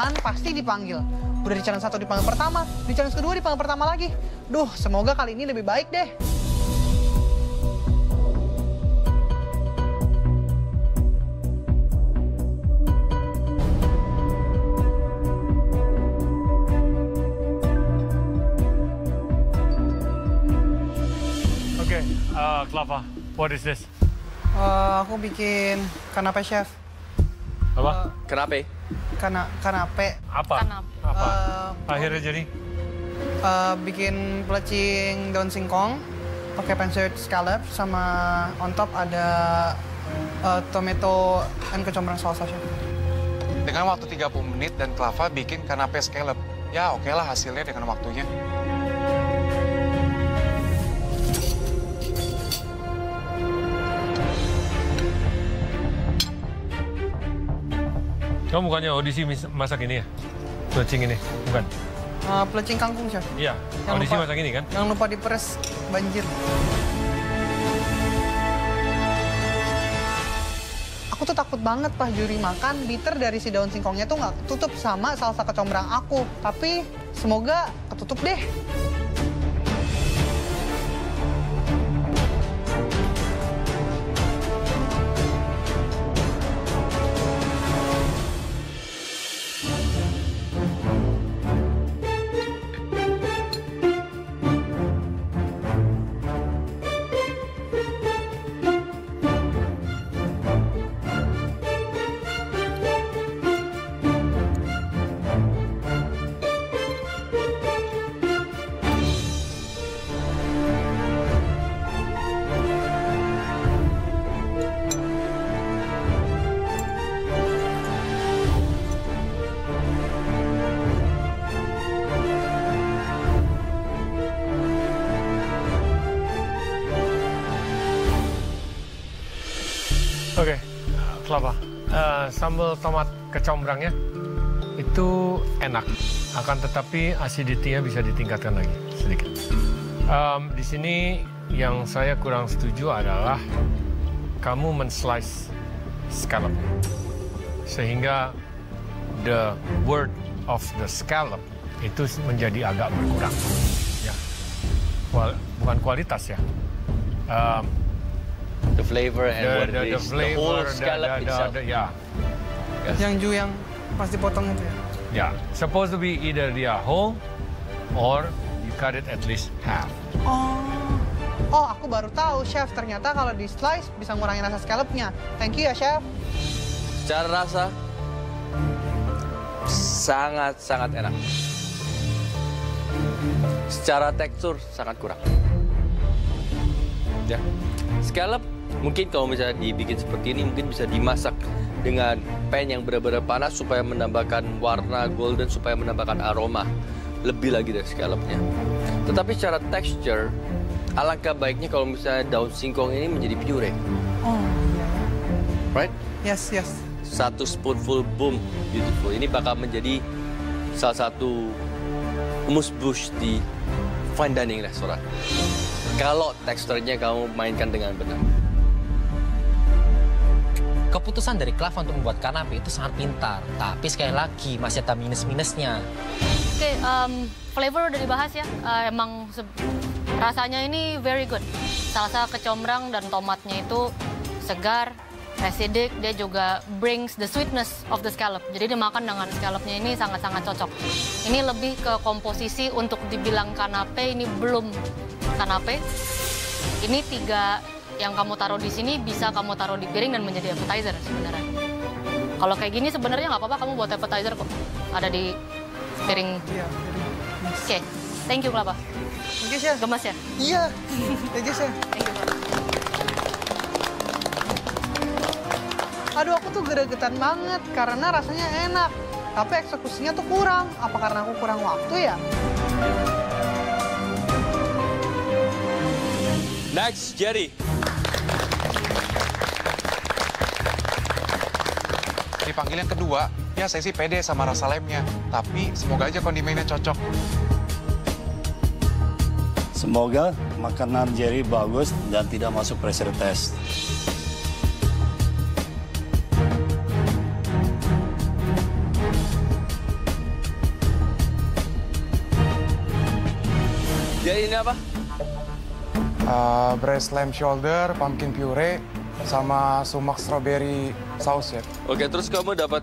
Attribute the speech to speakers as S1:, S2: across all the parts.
S1: Kan pasti dipanggil. Udah di challenge 1 dipanggil pertama, di challenge kedua dipanggil pertama lagi. Duh, semoga kali ini lebih baik deh.
S2: Okay, Clava, what is this?
S1: Aku bikin kanape, chef.
S2: Apa?
S3: Kanape?
S1: Kanape.
S2: Apa? Apa? Akhirnya jadi?
S1: Bikin pelecing daun singkong, pakai pan-seared scallop, sama on top ada tomato and kecombrang salsa, chef.
S4: Dengan waktu 30 menit dan Clava bikin kanape scallop. Ya oke lah hasilnya dengan waktunya.
S2: Kamu bukannya audisi masak ini ya? Pelecing ini, bukan?
S1: Pelecing kangkung, chef.
S2: Iya,
S1: Jangan
S2: audisi
S1: lupa-
S2: masak ini kan?
S1: Jangan lupa diperes banjir. Aku tuh takut banget pas juri makan, bitter dari si daun singkongnya tuh nggak ketutup sama salsa kecombrang aku. Tapi semoga ketutup deh.
S2: Oke, Clava, sambal tomat kecombrangnya itu enak, akan tetapi acidity-nya bisa ditingkatkan lagi sedikit. Di sini yang saya kurang setuju adalah kamu men-slice scallop, sehingga the word of the scallop itu menjadi agak berkurang. Ya, bukan kualitas ya.
S3: The flavor and what it is. The whole scallop itself.
S2: Yeah. Yes.
S1: Yang ju yang pas dipotong itu ya.
S2: Yeah, supposed to be either dia whole or you cut it at least half.
S1: Oh, aku baru tahu, chef. Ternyata kalau di slice bisa ngurangin rasa scallopnya. Thank you ya, chef.
S3: Secara rasa sangat enak. Secara tekstur sangat kurang. Ya, scallop mungkin kalau misalnya dibikin seperti ini mungkin bisa dimasak dengan pan yang benar-benar panas supaya menambahkan warna golden, supaya menambahkan aroma lebih lagi dari scallopnya. Tetapi secara texture, alangkah baiknya kalau misalnya daun singkong ini menjadi puree.
S1: Oh, iya.
S3: Right?
S1: Yes.
S3: Satu spoonful, boom, beautiful. Ini bakal menjadi salah satu amuse-bouche di fine dining restoran. Kalau teksturnya kamu mainkan dengan benar.
S5: Keputusan dari Clava untuk membuat kanape itu sangat pintar. Tapi sekali lagi masih ada minus-minusnya.
S6: Oke, flavor udah dibahas ya. Emang rasanya ini very good. Salsa kecombrang dan tomatnya itu segar, acidic. Dia juga brings the sweetness of the scallop. Jadi dimakan dengan scallopnya ini sangat-sangat cocok. Ini lebih ke komposisi untuk dibilang kanape, ini belum kanape. Ini 3 yang kamu taruh di sini bisa kamu taruh di piring dan menjadi appetizer sebenarnya. Kalau kayak gini sebenarnya nggak apa-apa kamu buat appetizer kok. Ada di piring.
S1: Iya.
S6: Oke, thank you Clava.
S1: Thank you, chef.
S6: Gemas ya?
S1: Iya. Thank you, chef.
S6: Thank you Clava.
S1: Aduh, aku tuh gregetan banget karena rasanya enak. Tapi eksekusinya tuh kurang. Apa karena aku kurang waktu ya?
S3: Next, Jerry.
S4: Dipanggil yang kedua, ya saya sih pede sama rasa lemnya. Tapi semoga aja kondimennya cocok.
S7: Semoga makanan Jerry bagus dan tidak masuk pressure test.
S3: Jadi ini apa?
S4: Breast lamb shoulder, pumpkin puree, sama sumac strawberry sauce, Chef.
S3: Oke, terus kamu dapat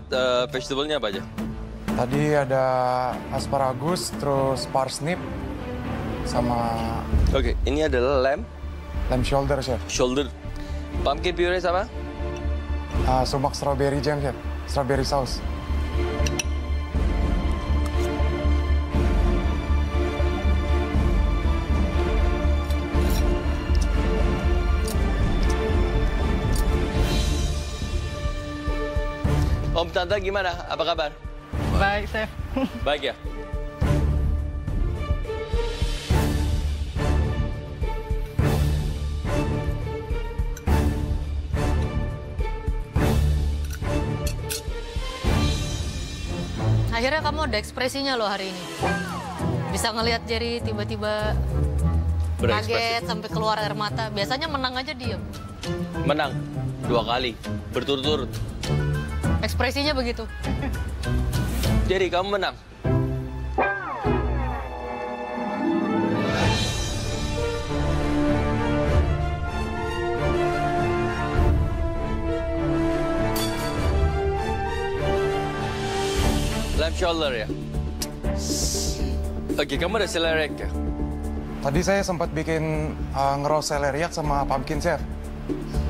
S3: vegetable-nya apa aja?
S4: Tadi ada asparagus, terus parsnip, sama
S3: Oke, ini adalah lamb
S4: lamb shoulder, Chef.
S3: shoulder. Pumpkin puree sama?
S4: Sumac strawberry jam, Chef. Strawberry sauce.
S3: Om Tante gimana? Apa kabar?
S1: Baik, Chef.
S3: Baik ya?
S6: Akhirnya kamu ada ekspresinya loh hari ini. Bisa ngelihat Jerry tiba-tiba kaget sampai keluar air mata. Biasanya menang aja diem.
S3: Menang 2 kali berturut-turut.
S6: Ekspresinya begitu.
S3: Jadi kamu menang. Lamb shoulder ya? Oke, kamu ada celeriac ya?
S4: Tadi saya sempat bikin ngeroast celeriac sama pumpkin, Chef.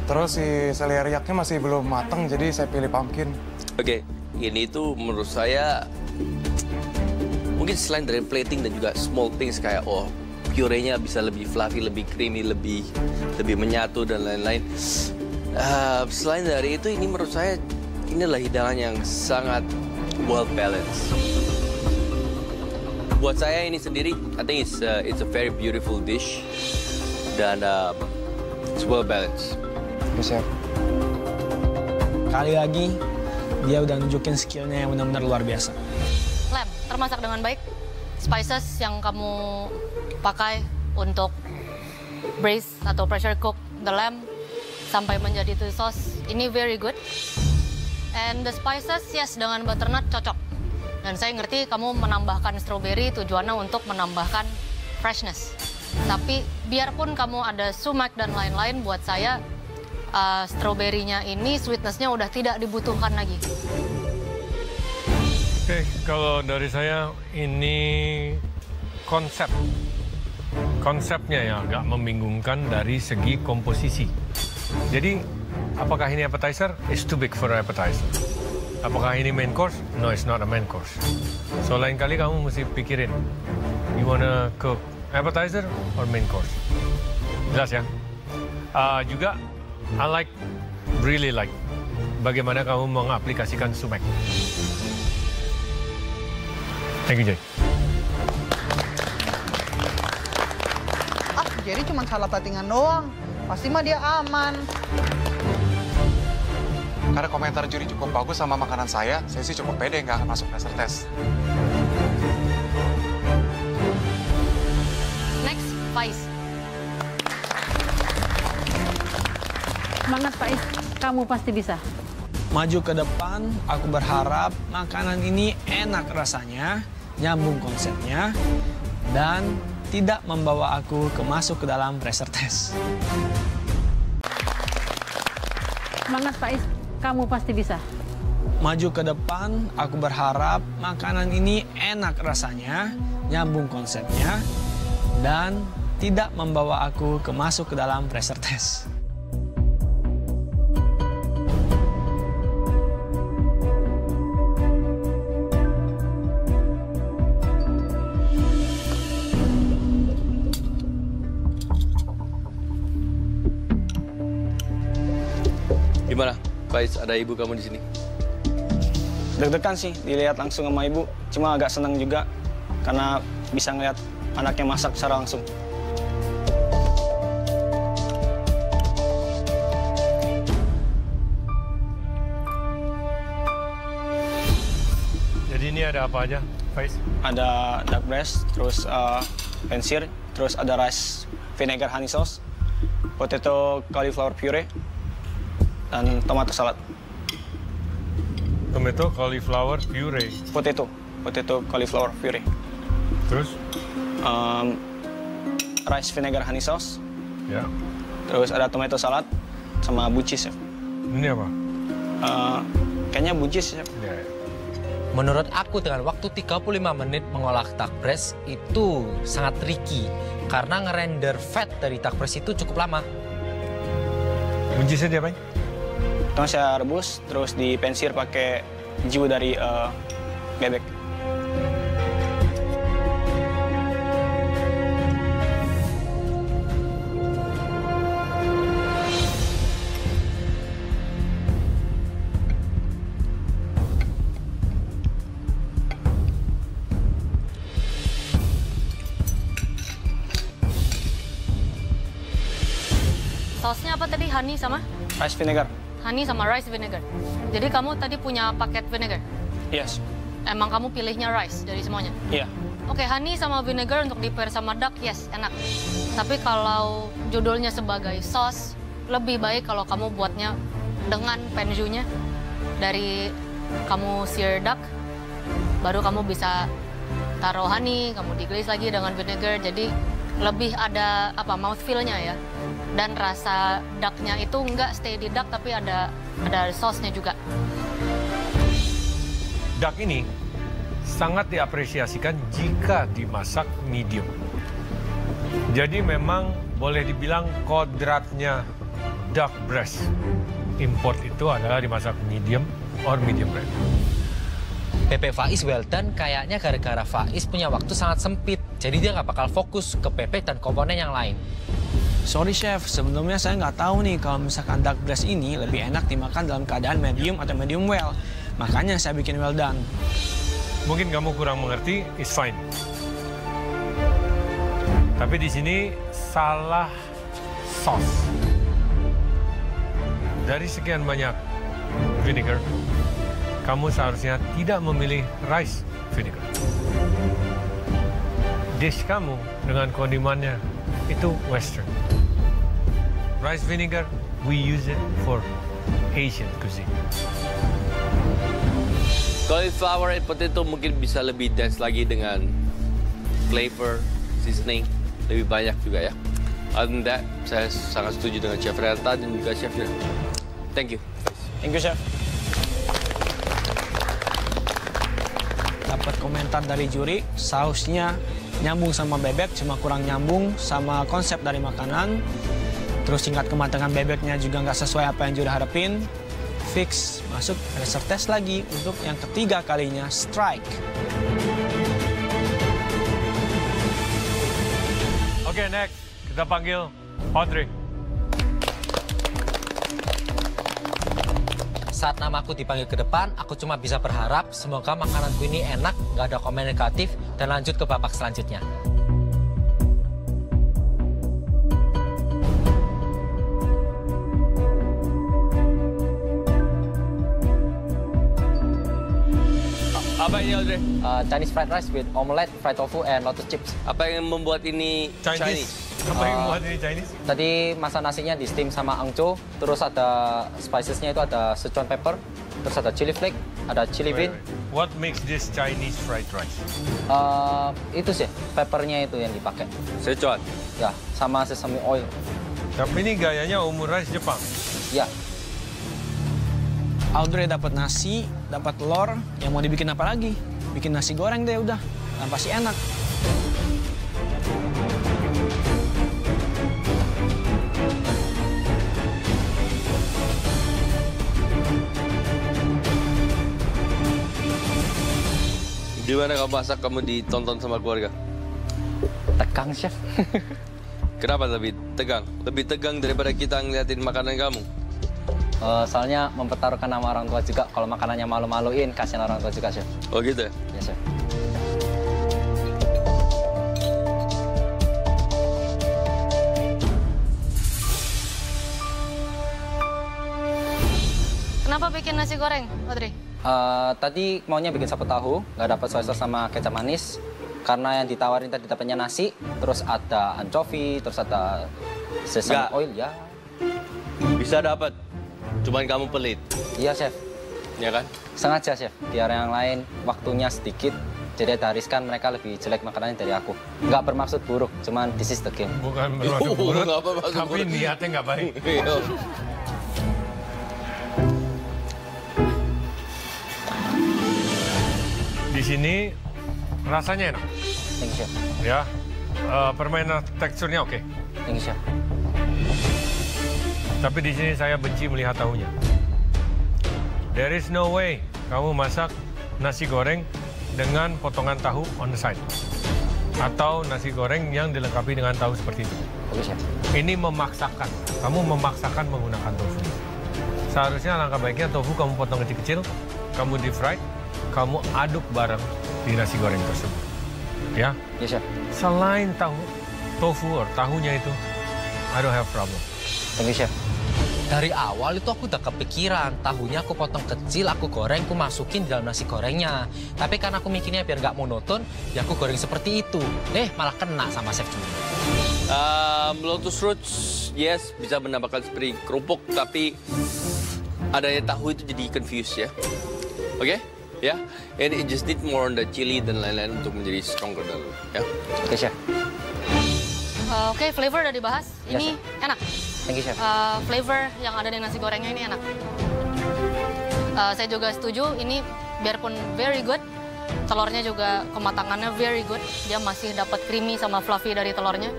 S4: Terus si celeriacnya masih belum mateng, jadi saya pilih pumpkin.
S3: Oke, ini tuh menurut saya mungkin selain dari plating dan juga small things kayak puree-nya bisa lebih fluffy, lebih creamy, lebih menyatu dan lain-lain. Selain dari itu, ini menurut saya inilah hidangan yang sangat well balanced. Buat saya ini sendiri, I think it's a very beautiful dish dan it's well balanced.
S4: Oke, Chef.
S8: Kali lagi, dia udah nunjukin skillnya yang benar-benar luar biasa.
S6: Lamb, termasak dengan baik. Spices yang kamu pakai untuk braise atau pressure cook the lamb sampai menjadi itu sauce, ini very good. And the spices, yes, dengan butternut cocok. Dan saya ngerti kamu menambahkan strawberry tujuannya untuk menambahkan freshness. Tapi biarpun kamu ada sumac dan lain-lain, buat saya strawberry-nya ini sweetness-nya udah tidak dibutuhkan lagi.
S2: Oke, kalau dari saya ini konsepnya yang agak membingungkan dari segi komposisi. Jadi, apakah ini appetizer? It's too big for appetizer. Apakah ini main course? No, it's not a main course. So, lain kali kamu mesti pikirin, you wanna cook appetizer or main course? Jelas ya? Juga, really like, bagaimana kamu mengaplikasikan sumac. Thank you, Jay.
S1: Jerry cuma salah platingan doang. Pasti mah dia aman.
S4: Karena komentar juri cukup bagus sama makanan saya sih cukup pede nggak akan masuk pressure test.
S6: Next, Faiz.
S9: Semangat, Faiz. Kamu pasti bisa.
S8: Maju ke depan, aku berharap makanan ini enak rasanya, nyambung konsepnya, dan tidak membawa aku masuk ke dalam pressure test.
S9: Semangat, Faiz. Kamu pasti bisa.
S8: Maju ke depan, aku berharap makanan ini enak rasanya, nyambung konsepnya, dan tidak membawa aku masuk ke dalam pressure test.
S3: Gimana, Faiz? Ada ibu kamu di sini?
S8: Deg-degan sih dilihat langsung sama ibu, cuma agak senang juga karena bisa ngeliat anaknya masak secara langsung.
S2: Jadi ini ada apa aja, Faiz?
S8: Ada duck breast, terus pensir, terus ada rice vinegar honey sauce, potato cauliflower puree, dan tomato salad.
S2: Tomato cauliflower puree.
S8: Potato cauliflower puree.
S2: Terus?
S8: rice vinegar honey sauce.
S2: Ya.
S8: Terus ada tomato salad sama buncis, chef.
S2: Ini apa?
S8: Kayaknya buncis, chef.
S2: Ya, ya.
S5: Menurut aku dengan waktu 35 menit mengolah duck breast itu sangat tricky. Karena ngerender fat dari duck breast itu cukup lama.
S2: Buncisnya diapain?
S8: Pertama saya rebus, terus dipensir pakai jiwa dari bebek.
S6: Sausnya apa tadi? Honey sama?
S8: Rice vinegar.
S6: Honey sama rice vinegar. Jadi kamu tadi punya paket vinegar?
S8: Yes.
S6: Emang kamu pilihnya rice dari semuanya?
S8: Iya.
S6: Oke, honey sama vinegar untuk di-pair sama duck, yes, enak. Tapi kalau judulnya sebagai sauce, lebih baik kalau kamu buatnya dengan penjunya dari kamu sear duck, baru kamu bisa taruh honey, kamu di-glaze lagi dengan vinegar, jadi lebih ada mouthfeel-nya ya. Dan rasa duck-nya itu nggak stay di duck, tapi ada sauce-nya juga.
S2: Duck ini sangat diapresiasikan jika dimasak medium. Jadi memang boleh dibilang kodratnya duck breast import itu adalah dimasak medium or medium rare.
S5: Bebek Faiz well done kayaknya gara-gara Faiz punya waktu sangat sempit. Jadi dia nggak bakal fokus ke bebek dan komponen yang lain.
S8: Sorry chef, sebelumnya saya nggak tahu nih kalau misalkan duck breast ini lebih enak dimakan dalam keadaan medium atau medium well. Makanya saya bikin well done.
S2: Mungkin kamu kurang mengerti, it's fine. Tapi di sini salah sauce. Dari sekian banyak vinegar, kamu seharusnya tidak memilih rice vinegar. Dish kamu dengan kondimannya itu western. Rice vinegar, we use it for Asian cuisine.
S3: Cauliflower and potato mungkin bisa lebih dense lagi dengan flavor, seasoning, lebih banyak juga ya. Other than that, saya sangat setuju dengan Chef Renata dan juga Chef Yura. Thank you.
S8: Thank you chef. Dapat komentar dari juri, sausnya nyambung sama bebek, cuma kurang nyambung sama konsep dari makanan. Terus tingkat kematangan bebeknya juga nggak sesuai apa yang juri harapin. Fix, masuk pressure test lagi untuk yang ketiga kalinya, strike.
S2: Oke, next. Kita panggil Audrey.
S5: Saat namaku dipanggil ke depan, aku cuma bisa berharap semoga makananku ini enak, nggak ada komen negatif, dan lanjut ke babak selanjutnya.
S3: Apa ini Audrey?
S5: Chinese fried rice with omelette, fried tofu, and lotus chips.
S3: Apa yang membuat ini Chinese?
S2: Apa yang membuat ini Chinese?
S5: Tadi masak nasinya di steam sama angco, terus ada spicesnya itu ada Sichuan pepper, terus ada chili flake, ada chili bean.
S2: What makes this Chinese fried rice?
S5: Itu sih, peppernya itu yang dipakai.
S3: Sichuan.
S5: Ya, sama sesame oil.
S2: Tapi ini gayanya omurice Jepang.
S5: Ya.
S8: Audrey dapat nasi, dapat telur, yang mau dibikin apa lagi? Bikin nasi goreng deh udah, dan pasti enak.
S3: Di mana kamu masak, kamu ditonton sama keluarga?
S5: Tegang, chef.
S3: Kenapa lebih tegang? Lebih tegang daripada kita ngeliatin makanan kamu?
S5: Soalnya mempertaruhkan nama orang tua juga. Kalau makanannya malu-maluin, kasihan orang tua juga, chef.
S3: Oh gitu ya?
S5: Ya, chef.
S6: Kenapa bikin nasi goreng, Audrey?
S5: Tadi maunya bikin sapu tahu, nggak dapat soy sauce sama kecap manis. Karena yang ditawarin tadi dapatnya nasi, terus ada anchovy, terus ada sesame
S3: Nggak.
S5: oil, ya.
S3: Bisa dapat. Cuman kamu pelit.
S5: Iya, chef.
S3: Ya kan?
S5: Sengaja, chef. Biar yang lain waktunya sedikit, Jadi ada riskan mereka lebih jelek makanannya dari aku. Nggak bermaksud buruk, cuman this is the game.
S2: Bukan bermaksud buruk,
S3: nggak bermaksud
S2: tapi
S3: buruk.
S2: niatnya nggak baik. Di sini rasanya enak,
S5: Thank you, chef.
S2: ya. Permainan teksturnya oke.
S5: Thank you, chef.
S2: Tapi di sini saya benci melihat tahunya. There is no way kamu masak nasi goreng dengan potongan tahu on the side. Atau nasi goreng yang dilengkapi dengan tahu seperti itu.
S5: Oke, chef.
S2: Ini memaksakan. Kamu memaksakan menggunakan tofu. Seharusnya langkah baiknya tofu kamu potong kecil-kecil, kamu deep fry, kamu aduk bareng di nasi goreng tersebut. Ya?
S5: Yes, chef.
S2: Selain tofu atau tahunya itu, I don't have problem.
S5: Thank you, chef.
S10: Dari awal itu aku udah kepikiran, tahunya aku potong kecil, aku goreng, aku masukin di dalam nasi gorengnya. Tapi karena aku mikirnya biar nggak monoton, ya aku goreng seperti itu. Malah kena sama Chef Juri.
S3: Lotus roots, yes, bisa menambahkan seperti kerupuk, tapi adanya tahu itu jadi confused ya. Oke? Ya, and it just need more on the chili dan lain-lain untuk menjadi stronger dan ya.
S5: Oke, chef.
S6: Oke, flavor udah dibahas.
S5: Yes,
S6: Ini enak.
S5: Thank you, chef.
S6: Flavor yang ada di nasi gorengnya ini enak. Saya juga setuju, ini biarpun very good, telurnya juga kematangannya very good. Dia masih dapat creamy sama fluffy dari telurnya.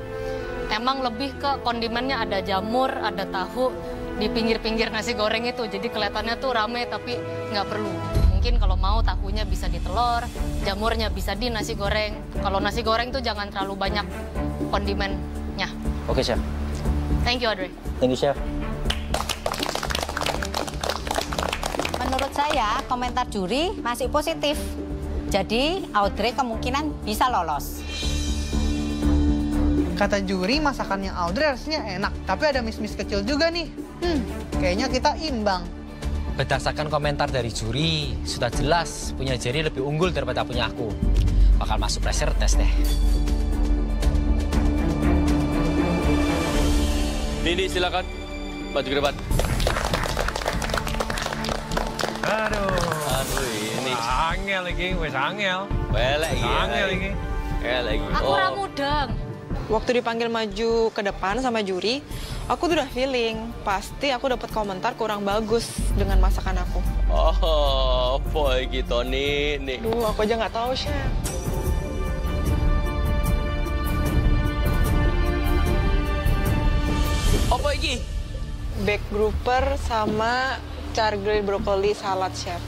S6: Emang lebih ke kondimennya, ada jamur, ada tahu di pinggir-pinggir nasi goreng itu. Jadi kelihatannya tuh rame tapi nggak perlu. Mungkin kalau mau tahunya bisa di telur, jamurnya bisa di nasi goreng. Kalau nasi goreng tuh jangan terlalu banyak kondimennya.
S5: Oke, chef.
S6: Thank you, Audrey.
S5: Thank you, chef.
S11: Menurut saya, komentar juri masih positif. Jadi, Audrey kemungkinan bisa lolos.
S1: Kata juri, masakannya Audrey harusnya enak. Tapi ada miss-miss kecil juga nih. Kayaknya kita imbang.
S10: Berdasarkan komentar dari juri, sudah jelas punya Jerry lebih unggul daripada punya aku. Bakal masuk pressure test deh.
S3: Nini, silakan. Maju ke depan.
S2: Aduh,
S3: ini.
S2: Angel lagi, wes angel. Angel lagi.
S3: Lagi.
S6: Aku ramudang.
S12: Waktu dipanggil maju ke depan sama juri, aku tuh udah feeling pasti aku dapat komentar kurang bagus dengan masakan aku.
S3: Oh, boy gitu nih.
S12: Duh, aku aja nggak tahu, chef.
S3: Apa lagi?
S12: Baked grouper sama char grilled broccoli salad, chef.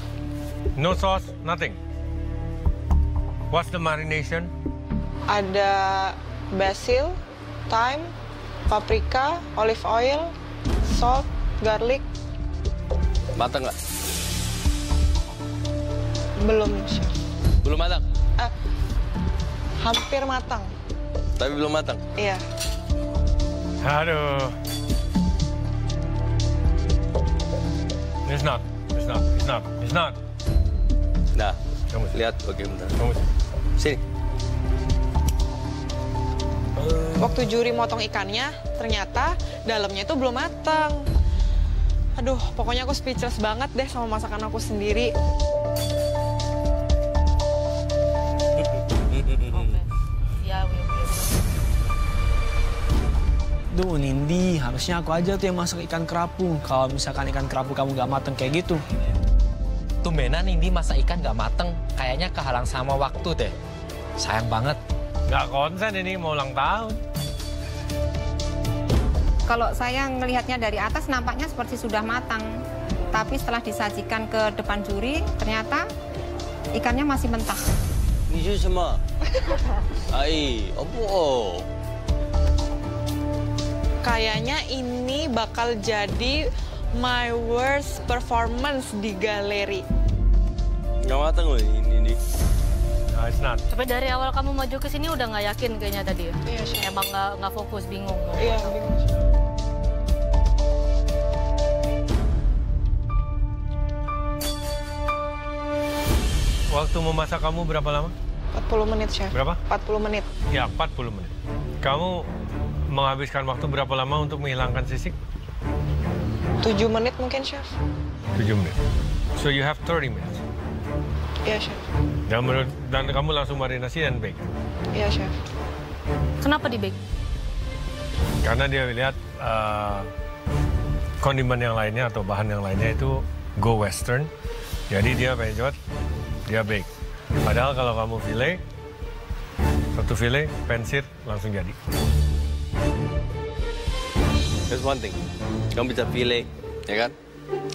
S2: No sauce, nothing. What's the marination?
S12: Ada basil, thyme, paprika, olive oil, salt, garlic.
S3: Matang nggak?
S12: Belum, chef.
S3: Belum matang?
S12: Hampir matang.
S3: Tapi belum matang?
S12: Iya.
S2: Aduh. It's not.
S3: Nah, kamu lihat bagaimana. Sini.
S12: Waktu juri motong ikannya, ternyata dalamnya itu belum matang. Aduh, pokoknya aku speechless banget deh sama masakan aku sendiri.
S8: Duh, Nindi, harusnya aku aja tuh yang masak ikan kerapu. Kalau misalkan ikan kerapu kamu nggak mateng kayak gitu.
S10: Tumbenan Nindi masak ikan nggak mateng, kayaknya kehalang sama waktu deh. Sayang banget.
S2: Nggak konsen ini, mau ulang tahun.
S11: Kalau saya melihatnya dari atas nampaknya seperti sudah matang. Tapi setelah disajikan ke depan juri, ternyata ikannya masih mentah.
S3: Ini semua. Apa?
S12: Kayaknya ini bakal jadi my worst performance di galeri.
S3: Nggak matang loh ini.
S2: No, it's not.
S6: Tapi dari awal kamu maju ke sini udah nggak yakin kayaknya tadi ya?
S12: Iya, chef.
S6: Emang nggak fokus, bingung.
S12: Iya, bingung.
S2: Waktu memasak kamu berapa lama?
S12: 40 menit, chef.
S2: Berapa?
S12: 40 menit.
S2: Ya, 40 menit. Kamu menghabiskan waktu berapa lama untuk menghilangkan sisik?
S12: 7 menit mungkin, chef.
S2: 7 menit. So you have 30 minutes.
S12: Iya, chef.
S2: Dan kamu langsung marinasi dan bake.
S12: Iya, Chef.
S6: Kenapa di bake?
S2: Karena dia lihat kondimen yang lainnya atau bahan yang lainnya itu go western. Jadi dia pengen cepat, dia bake. Padahal kalau kamu fillet, satu fillet, pensir, langsung jadi.
S3: There's one thing. Kamu bisa fillet, ya kan?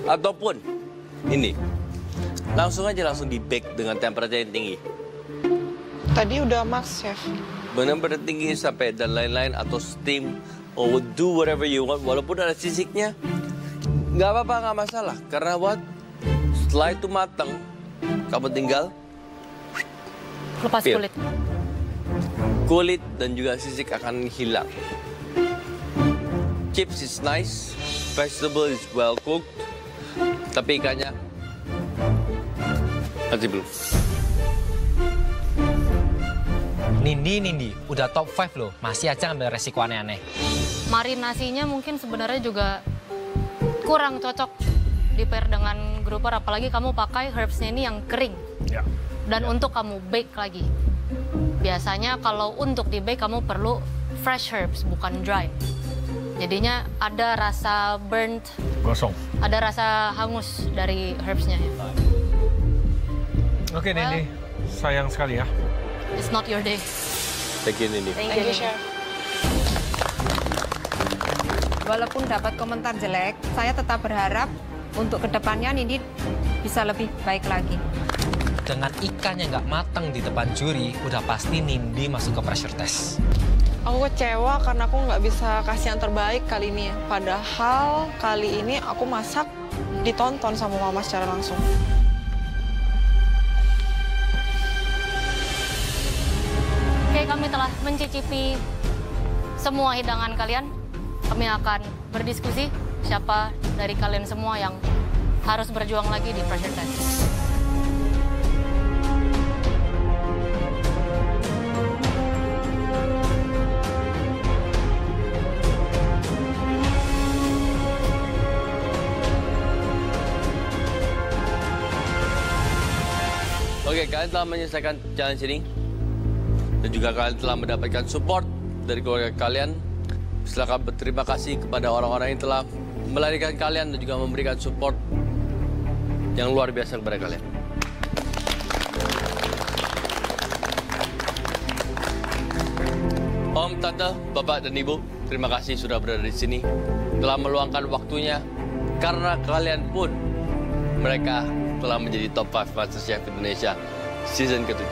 S3: Ataupun ini, langsung di-bake dengan temperatur yang tinggi.
S12: Tadi udah max, Chef.
S3: Benar-benar tinggi sampai dan lain-lain atau steam or do whatever you want. Walaupun ada sisiknya, nggak apa-apa, nggak masalah. Karena what? Setelah itu matang, kamu tinggal
S6: lepas
S3: peel.
S6: kulit.
S3: Kulit dan juga sisik akan hilang. Chips is nice, vegetable is well cooked, tapi ikannya masih belum.
S10: Nindi, udah top 5 loh. Masih aja ngambil resiko aneh-aneh.
S6: Marinasinya mungkin sebenarnya juga kurang cocok di-pair dengan grouper, apalagi kamu pakai herbs-nya ini yang kering.
S2: Ya.
S6: Dan untuk kamu bake lagi. Biasanya kalau untuk di-bake kamu perlu fresh herbs, bukan dry. Jadinya ada rasa burnt,
S2: Gosong.
S6: ada rasa hangus dari herbs-nya.
S2: Oke, Nindi. Sayang sekali ya.
S6: It's not your day.
S3: Thank you, Nindi.
S12: Thank you, Chef.
S11: Walaupun dapat komentar jelek, saya tetap berharap untuk kedepannya Nindi bisa lebih baik lagi.
S10: Dengan ikan yang nggak matang di depan juri, udah pasti Nindi masuk ke pressure test.
S12: Aku kecewa karena aku nggak bisa kasih yang terbaik kali ini. Padahal kali ini aku masak ditonton sama Mama secara langsung.
S6: Oke, kami telah mencicipi semua hidangan kalian. Kami akan berdiskusi siapa dari kalian semua yang harus berjuang lagi di pressure test.
S3: Oke, kalian telah menyelesaikan challenge ini. Dan juga kalian telah mendapatkan support dari keluarga kalian. Silakan berterima kasih kepada orang-orang yang telah melarikan kalian dan juga memberikan support yang luar biasa kepada kalian. Om, Tante, Bapak, dan Ibu, terima kasih sudah berada di sini. Telah meluangkan waktunya karena kalian pun mereka telah menjadi top 5 MasterChef Indonesia season ke-7.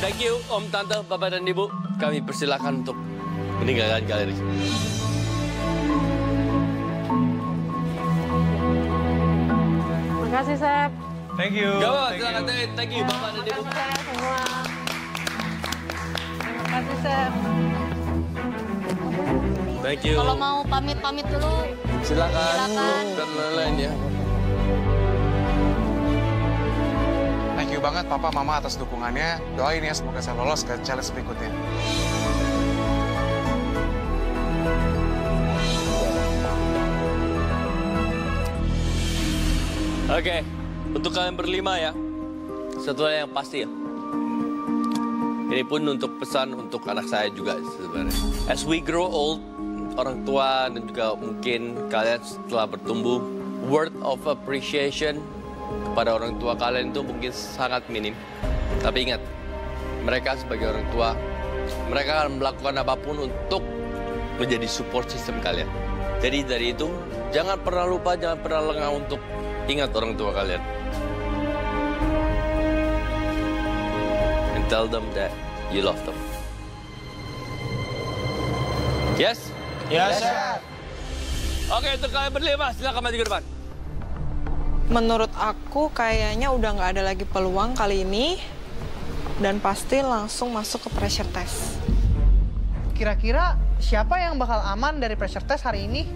S3: Thank you, Om, Tante, Bapak, dan Ibu. Kami persilakan untuk meninggalkan galeri.
S9: Terima kasih, Chef.
S2: Thank you.
S3: Gawat, silakan. Thank you, Bapak dan Ibu.
S9: Semua. Terima kasih, Chef.
S3: Thank you.
S6: Kalau mau pamit-pamit dulu,
S3: Silakan.
S6: Silakan.
S3: Dan lain-lain ya.
S4: Thank you banget Papa Mama atas dukungannya. Doain ya semoga saya lolos ke challenge berikutnya.
S3: Oke, untuk kalian berlima ya. Satu hal yang pasti ya. Ini pun untuk pesan untuk anak saya juga sebenarnya. As we grow old, orang tua dan juga mungkin kalian setelah bertumbuh, word of appreciation kepada orang tua kalian itu mungkin sangat minim. Tapi ingat, mereka sebagai orang tua, mereka akan melakukan apapun untuk menjadi support system kalian. Jadi dari itu, jangan pernah lupa, jangan pernah lengah untuk ingat orang tua kalian. And tell them that you love them. Yes?
S8: Yes, Chef.
S3: Oke, untuk kalian berlima, silakan maju ke depan.
S12: Menurut aku kayaknya udah nggak ada lagi peluang kali ini. Dan pasti langsung masuk ke pressure test.
S1: Kira-kira siapa yang bakal aman dari pressure test hari ini?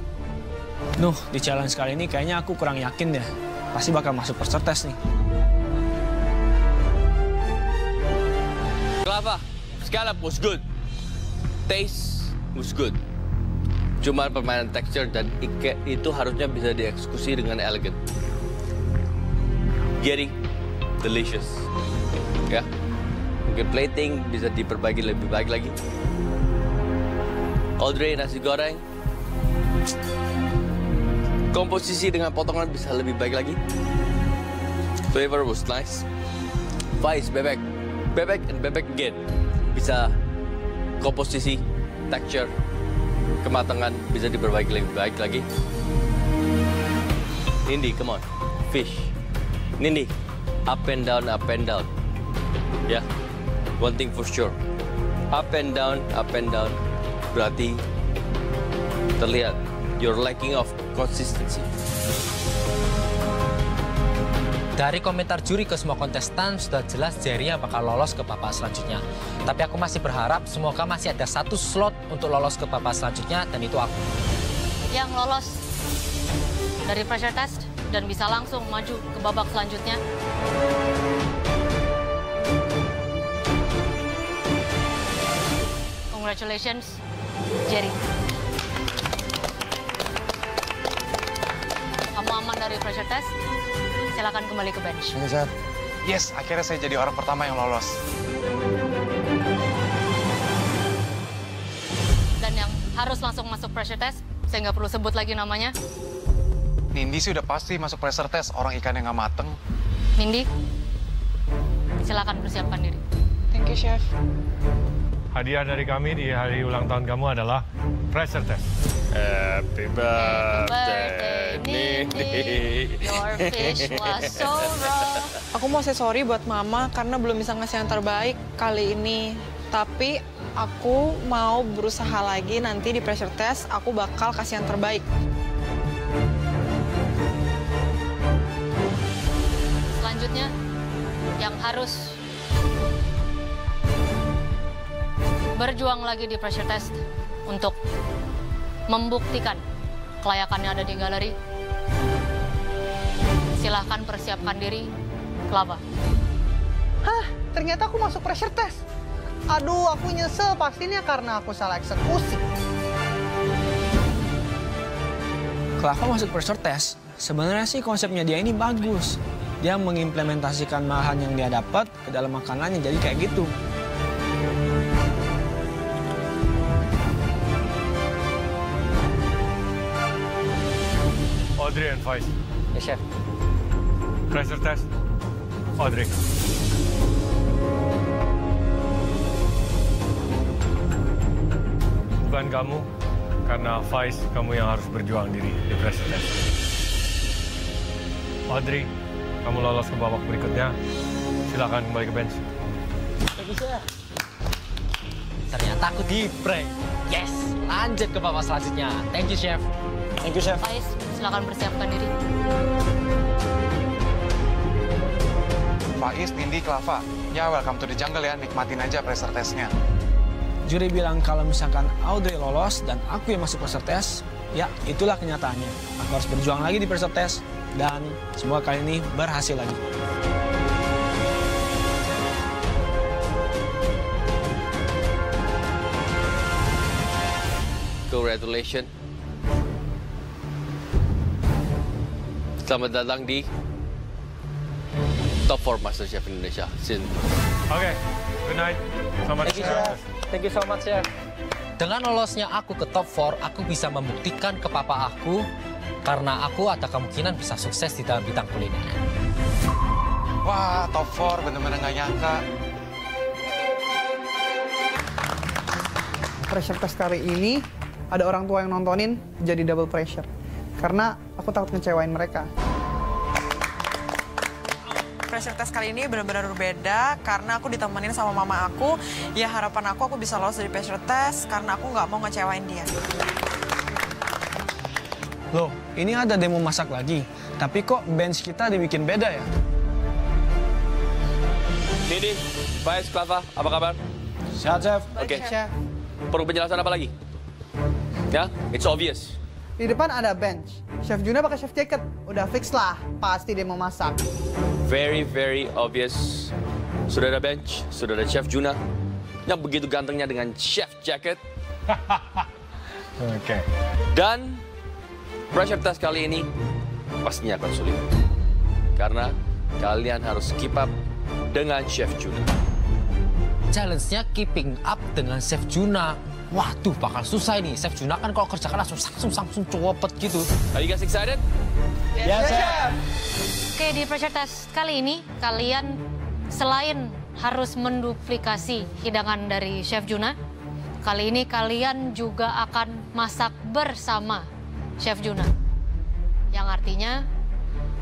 S8: Nuh, di challenge kali ini kayaknya aku kurang yakin deh. Pasti bakal masuk pressure test nih.
S3: Kelapa, scallop was good. Taste was good. Cuma permainan texture dan itu harusnya bisa dieksekusi dengan elegan. spaghetti, delicious. Ya, mungkin plating bisa diperbaiki lebih baik lagi. Audrey, nasi goreng. Komposisi dengan potongan bisa lebih baik lagi. Flavor was nice. Faiz, bebek. Bebek and bebek again. Bisa komposisi, texture, kematangan bisa diperbaiki lebih baik lagi. Nindi, come on. Fish. Nindi, up and down, up and down. Ya, one thing for sure. Up and down, berarti terlihat you're lacking of consistency.
S10: Dari komentar juri ke semua kontestan, sudah jelas Jerry yang bakal lolos ke babak selanjutnya. Tapi aku masih berharap semoga masih ada 1 slot untuk lolos ke babak selanjutnya, dan itu aku.
S6: Yang lolos dari pressure test dan bisa langsung maju ke babak selanjutnya. Congratulations, Jerry. Kamu aman dari pressure test. Silakan kembali ke bench.
S4: Oke, Chef. Yes, akhirnya saya jadi orang pertama yang lolos.
S6: Dan yang harus langsung masuk pressure test, saya nggak perlu sebut lagi namanya.
S4: Nindi sih udah pasti masuk pressure test, orang ikan yang nggak mateng.
S6: Nindi, silakan persiapkan diri.
S12: Thank you, Chef.
S2: Hadiah dari kami di hari ulang tahun kamu adalah pressure test.
S3: Happy birthday, Nindi.
S6: Your fish was so raw.
S12: Aku mau say sorry buat Mama karena belum bisa ngasih yang terbaik kali ini. Tapi aku mau berusaha lagi nanti di pressure test, aku bakal kasih yang terbaik.
S6: Selanjutnya, yang harus berjuang lagi di pressure test untuk membuktikan kelayakannya ada di galeri. Silahkan persiapkan diri, Clava.
S1: Hah, ternyata aku masuk pressure test. Aduh, aku nyesel pastinya karena aku salah eksekusi.
S8: Clava masuk pressure test, sebenarnya sih konsepnya dia ini bagus. Dia mengimplementasikan bahan yang dia dapat ke dalam makanannya, jadi kayak gitu.
S2: Audrey and Faiz.
S5: Ya, Chef.
S2: Pressure test, Audrey. Bukan kamu, karena Faiz kamu yang harus berjuang diri di pressure test. Audrey, kamu lolos ke babak berikutnya. Silakan kembali ke bench.
S10: Ternyata aku di prank. Yes, lanjut ke babak selanjutnya. Thank you, Chef.
S4: Thank you, Chef.
S6: Faiz, silakan persiapkan diri.
S4: Faiz, Nindi, Clava. Ya, welcome to the jungle ya. Nikmatin aja pressure testnya.
S8: Juri bilang kalau misalkan Audrey lolos dan aku yang masuk pressure test, ya itulah kenyataannya. Aku harus berjuang lagi di pressure test dan semoga kali ini berhasil lagi.
S3: Congratulations. Selamat datang di Top 4 MasterChef Indonesia.
S2: Oke, good night. Selamat siang.
S5: Thank you so much, Chef.
S10: Dengan lolosnya aku ke top 4, aku bisa membuktikan ke papa aku karena aku ada kemungkinan bisa sukses di dalam bidang kuliner.
S4: Wah, top 4 bener-bener nggak nyangka.
S1: Pressure test kali ini, ada orang tua yang nontonin jadi double pressure. Karena aku takut ngecewain mereka.
S12: Pressure test kali ini benar-benar berbeda karena aku ditemenin sama mama aku. Ya harapan aku bisa lolos dari pressure test karena aku nggak mau ngecewain dia.
S8: Loh, ini ada demo masak lagi. Tapi kok bench kita dibikin beda ya?
S3: Nindi, Faiz, Clava, apa kabar?
S4: Sehat, Chef.
S3: Oke.
S1: Chef.
S3: Perlu penjelasan apa lagi? Ya, it's obvious.
S1: Di depan ada bench. Chef Juna pakai chef jacket. Udah fix lah, pasti dia mau masak.
S3: Very, very obvious. Sudah ada bench, sudah ada Chef Juna. Yang begitu gantengnya dengan chef jacket.
S2: Oke.
S3: Dan pressure test kali ini pastinya akan sulit. Karena kalian harus keep up dengan Chef Juna.
S10: Challenge-nya keeping up dengan Chef Juna. Waduh, bakal susah ini. Chef Juna kan kalau kerjakan langsung cepet gitu.
S3: Are you guys excited?
S10: Yes, Chef.
S6: Oke, di pressure test kali ini kalian selain harus menduplikasi hidangan dari Chef Juna, kali ini kalian juga akan masak bersama Chef Juna. Yang artinya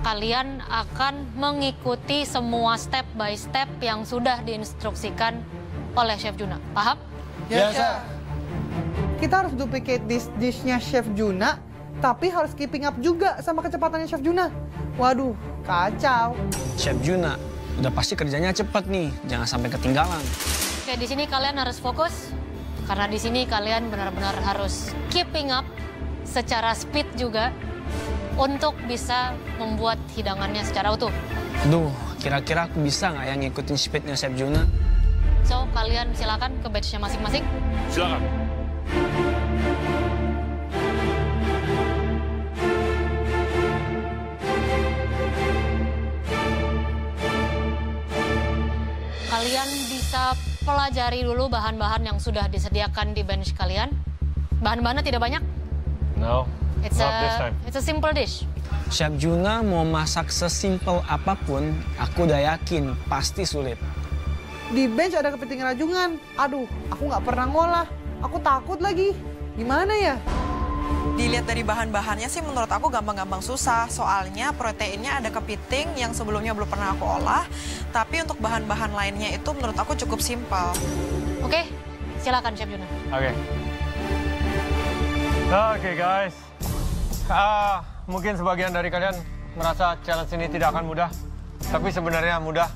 S6: kalian akan mengikuti semua step by step yang sudah diinstruksikan oleh Chef Juna. Paham?
S1: Ya, Chef. Kita harus duplicate dish-nya Chef Juna, tapi harus keeping up juga sama kecepatannya Chef Juna. Waduh, kacau.
S8: Chef Juna, udah pasti kerjanya cepat nih, jangan sampai ketinggalan.
S6: Oke, di sini kalian harus fokus, karena di sini kalian benar-benar harus keeping up secara speed juga untuk bisa membuat hidangannya secara utuh.
S8: Duh, kira-kira aku bisa nggak yang ngikutin speednya Chef Juna?
S6: So, kalian silakan ke batch-nya masing-masing.
S2: Silakan.
S6: Kalian bisa pelajari dulu bahan-bahan yang sudah disediakan di bench kalian. Bahan-bahannya tidak banyak.
S2: No,
S6: It's
S2: not this time.
S6: a simple dish.
S8: Chef Juna mau masak sesimpel apapun, aku udah yakin pasti sulit.
S1: Di bench ada kepiting rajungan. Aduh, aku nggak pernah ngolah. Aku takut lagi. Gimana ya?
S12: Dilihat dari bahan-bahannya sih menurut aku gampang-gampang susah. Soalnya proteinnya ada kepiting yang sebelumnya belum pernah aku olah. Tapi untuk bahan-bahan lainnya itu menurut aku cukup simpel.
S6: Oke, silakan Chef Juna.
S2: Oke, guys. Mungkin sebagian dari kalian merasa challenge ini tidak akan mudah. Tapi sebenarnya mudah.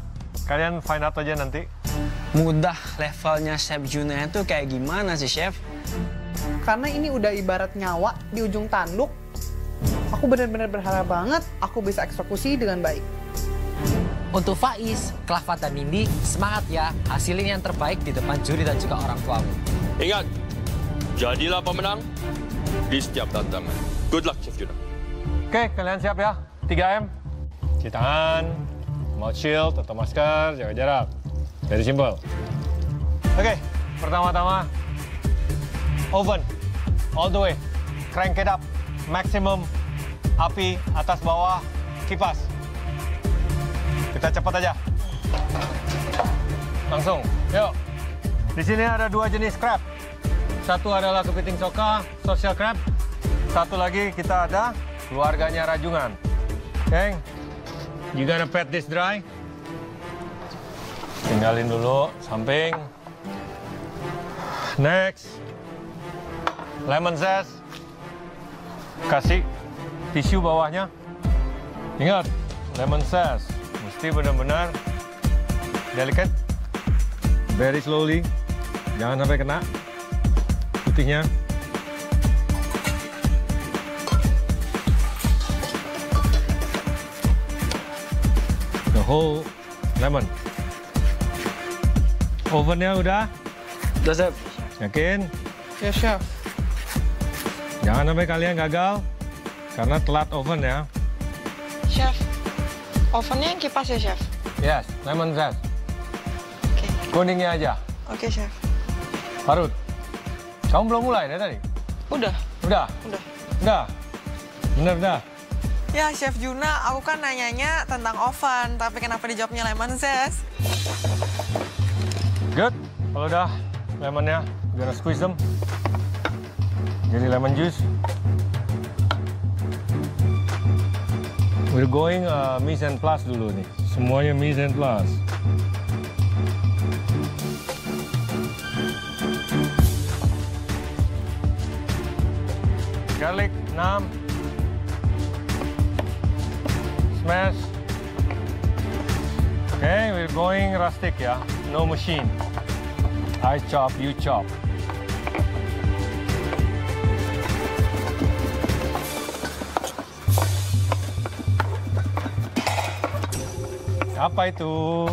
S2: Kalian find out aja nanti.
S8: Mudah levelnya Chef Juna itu kayak gimana sih, Chef?
S1: Karena ini udah ibarat nyawa di ujung tanduk. Aku benar-benar berharap banget aku bisa eksekusi dengan baik.
S10: Untuk Faiz, Klava, dan Nindi, semangat ya. Hasilin yang terbaik di depan juri dan juga orang tuamu.
S3: Ingat, jadilah pemenang di setiap tantangan. Good luck, Chef Juna.
S2: Oke, kalian siap ya? 3M. Cuci tangan, mouth shield atau masker, jaga jarak. Very simple. Oke, pertama-tama oven all the way. Crank it up. Maximum api atas bawah kipas. Kita cepat aja. Langsung. Yuk. Di sini ada 2 jenis crab. Satu adalah kepiting soka, social crab. Satu lagi kita ada keluarganya rajungan. Okay. You gonna pat this dry. Tinggalin dulu, samping. Next. Lemon zest. Kasih tisu bawahnya. Ingat, lemon zest. Mesti benar-benar delicate. Very slowly. Jangan sampai kena putihnya. The whole lemon. Ovennya udah?
S1: Udah, Chef.
S2: Yakin?
S1: Ya, Chef.
S2: Jangan sampai kalian gagal karena telat oven ya.
S12: Chef, ovennya yang kipas ya, Chef?
S2: Yes, lemon zest.
S12: Oke.
S2: Kuningnya aja.
S12: Oke, Chef.
S2: Parut, kamu belum mulai dari tadi?
S12: Udah.
S2: Udah?
S12: Udah.
S2: Udah? Bener dah?
S12: Ya, Chef Juna, aku kan nanyanya tentang oven, tapi kenapa dijawabnya lemon zest?
S2: Good. Kalau udah lemonnya, we're gonna squeeze them. Jadi lemon juice. We're going mise en place dulu nih. Semuanya mise en place. Garlic 6. Smash. Okay, we're going rustic ya. No machine. I chop, you chop. Apa itu?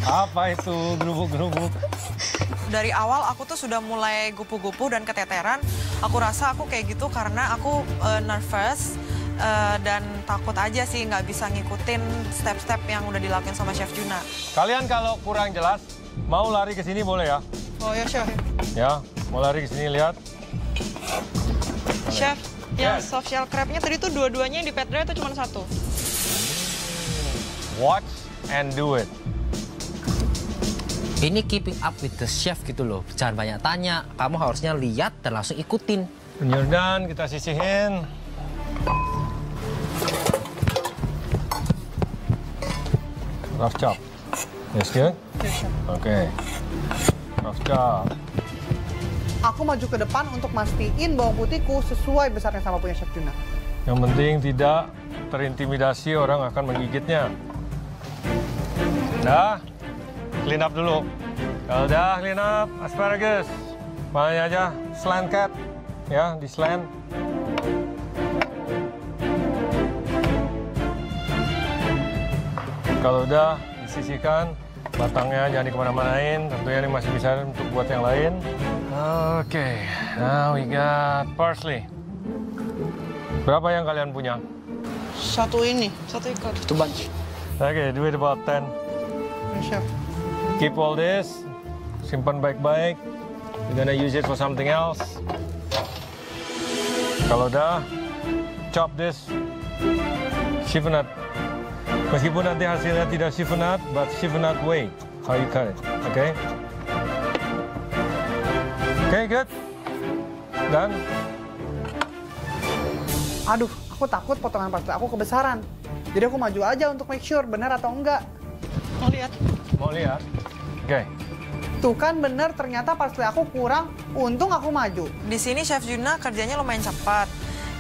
S2: Apa itu gerubuk-gerubuk?
S12: Dari awal aku tuh sudah mulai gupu-gupu dan keteteran. Aku rasa aku kayak gitu karena aku nervous dan takut aja sih nggak bisa ngikutin step-step yang udah dilakuin sama Chef Juna.
S2: Kalian kalau kurang jelas, mau lari ke sini boleh ya?
S12: Oh ya, Chef.
S2: Ya, mau lari ke sini lihat.
S12: Chef, yang soft shell crab-nya tadi tuh dua-duanya yang di pat dry itu cuma satu.
S2: Watch and do it.
S10: Ini keeping up with the chef gitu loh. Jangan banyak tanya, kamu harusnya lihat dan langsung ikutin.
S2: When you're done, kita sisihin. Rough chop. Yes, good? Oke. Rough chop.
S1: Aku maju ke depan untuk mastiin bawang putihku sesuai besarnya sama punya Chef Juna.
S2: Yang penting tidak terintimidasi orang akan menggigitnya. Dah, clean up dulu. Kalau udah clean up, asparagus. Banyak aja, slant cut. Ya, di slant. Kalau udah disisihkan, batangnya jangan dikemana-manain. Tentunya ini masih bisa untuk buat yang lain. Oke, now we got parsley. Berapa yang kalian punya?
S12: Satu ini, satu ikat.
S8: Itu bunch.
S2: Oke, do it about 10.
S1: Chef.
S2: Keep all this. Simpan baik-baik. We're gonna use it for something else. Kalau udah, chop this. Chiffonade. Meskipun nanti hasilnya tidak chiffonade, but chiffonade way how you cut it. Okay? Okay, good. Done.
S1: Aduh, aku takut potongan parsley aku kebesaran. Jadi aku maju aja untuk make sure benar atau enggak.
S12: Mau lihat?
S2: Mau lihat? Oke.
S1: Tuh kan bener, ternyata parsley aku kurang, untung aku maju.
S12: Di sini Chef Juna kerjanya lumayan cepat.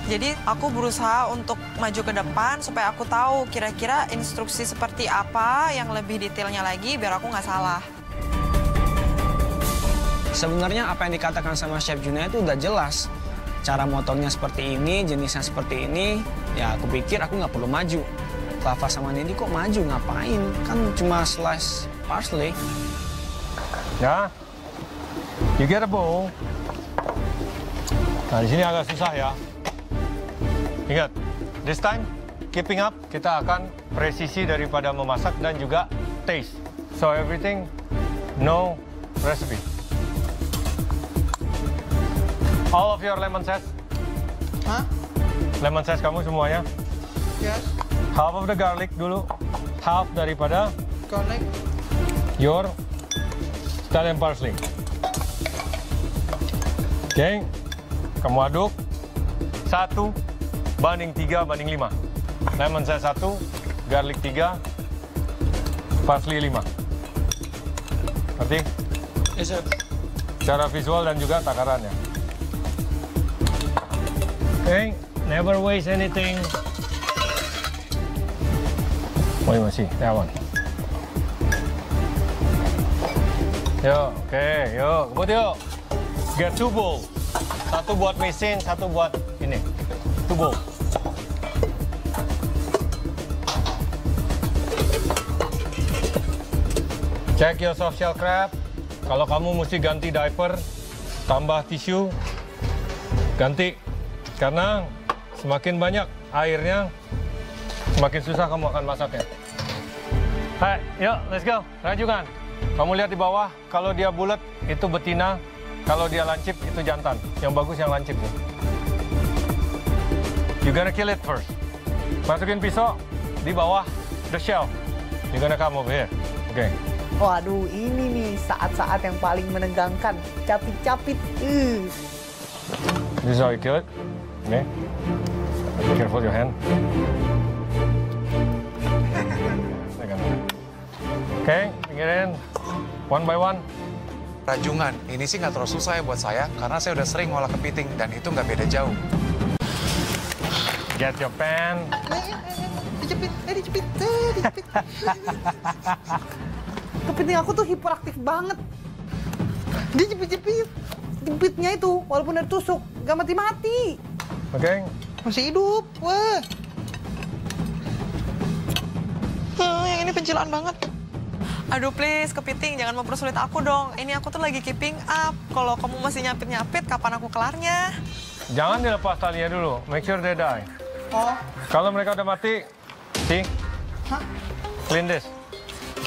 S12: Jadi aku berusaha untuk maju ke depan supaya aku tahu kira-kira instruksi seperti apa yang lebih detailnya lagi biar aku nggak salah.
S8: Sebenarnya apa yang dikatakan sama Chef Juna itu udah jelas. Cara motongnya seperti ini, jenisnya seperti ini, ya aku pikir aku nggak perlu maju. Lava sama Nedi kok maju, ngapain? Kan cuma slice parsley.
S2: Ya, you get a bowl. Nah, di sini agak susah ya. Ingat, this time, keeping up, kita akan presisi daripada memasak dan juga taste. So everything, no recipe. All of your lemon zest.
S1: Hah?
S2: Lemon zest kamu semuanya.
S1: Yes.
S2: Half of the garlic dulu. Half daripada
S1: Garlic.
S2: your Italian parsley. Oke, kamu aduk. 1:3:5. Lemon zest 1, garlic 3, parsley 5. Ngerti?
S8: Yes, sir.
S2: Cara visual dan juga takarannya. Oke, never waste anything. Oh, you masih, that one. Yuk, oke, yuk, kebut yuk. Get 2 bowl. Satu buat mesin, satu buat ini. 2 bowl. Check your soft shell crab. Kalau kamu mesti ganti diaper, tambah tisu, ganti. Karena semakin banyak airnya, semakin susah kamu akan masaknya. Hai, yuk, let's go. Rajukan. Kamu lihat di bawah, kalau dia bulat, itu betina. Kalau dia lancip, itu jantan. Yang bagus yang lancip. Tuh. You gonna kill it first. Masukin pisau di bawah the shell. You gonna come over here. Oke.
S1: Waduh, ini nih saat-saat yang paling menegangkan. Capit-capit.
S2: This is how you kill it. Okay. Be careful your hand. Oke, pinggirin. One by one.
S4: Rajungan, ini sih nggak terlalu susah ya buat saya, karena saya udah sering ngolah kepiting, dan itu nggak beda jauh.
S2: Get your pan.
S1: Dijepit. Kepiting aku tuh hiperaktif banget. Dia jepit-jepit. Jepitnya itu, walaupun udah tusuk, gak mati-mati.
S2: Oke.
S1: Masih hidup, wah.
S12: Yang ini pencilaan banget. Aduh please, kepiting jangan mempersulit aku dong. Ini aku tuh lagi keeping up. Kalau kamu masih nyapit-nyapit, kapan aku kelarnya?
S2: Jangan dilepas talinya dulu. Make sure they die.
S1: Oh.
S2: Kalau mereka udah mati, clean this.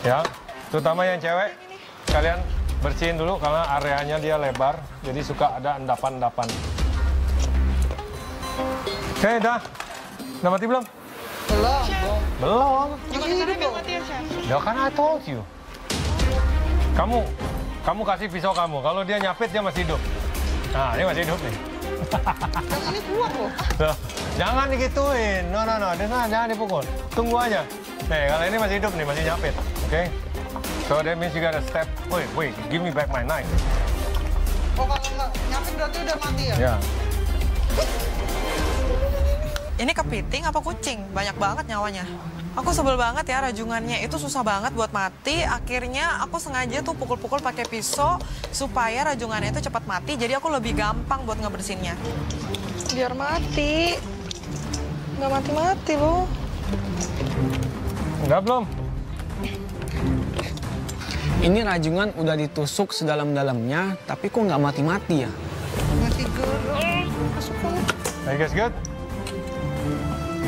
S2: Ya, terutama yang cewek, kalian bersihin dulu karena areanya dia lebar, jadi suka ada endapan-endapan. Oke, dah. Udah mati belum?
S1: Belum.
S2: Belum.
S12: Juga di sana biar mati ya, Chef.
S2: Ya kan I told you. Kamu kasih pisau kamu. Kalau dia nyapit, dia masih hidup. Nah, ini masih hidup nih.
S1: Yang ini kuat loh.
S2: Jangan digituin. No. Jangan dipukul. Tunggu aja. Nih, kalau ini masih hidup nih, masih nyapit. Oke? So that means you gotta step. Wait, give me back my knife.
S1: Oh, kalau nggak nyapit berarti udah mati ya?
S2: Ya.
S12: Ini kepiting apa kucing? Banyak banget nyawanya. Aku sebel banget ya, rajungannya itu susah banget buat mati. Akhirnya aku sengaja tuh pukul-pukul pakai pisau supaya rajungannya itu cepat mati. Jadi aku lebih gampang buat ngebersihinnya. Biar mati. Nggak mati-mati loh.
S2: Enggak belum.
S8: Ini rajungan udah ditusuk sedalam-dalamnya, tapi kok nggak mati-mati ya?
S1: Masih gerung. Masuk ke.
S2: Are you guys good?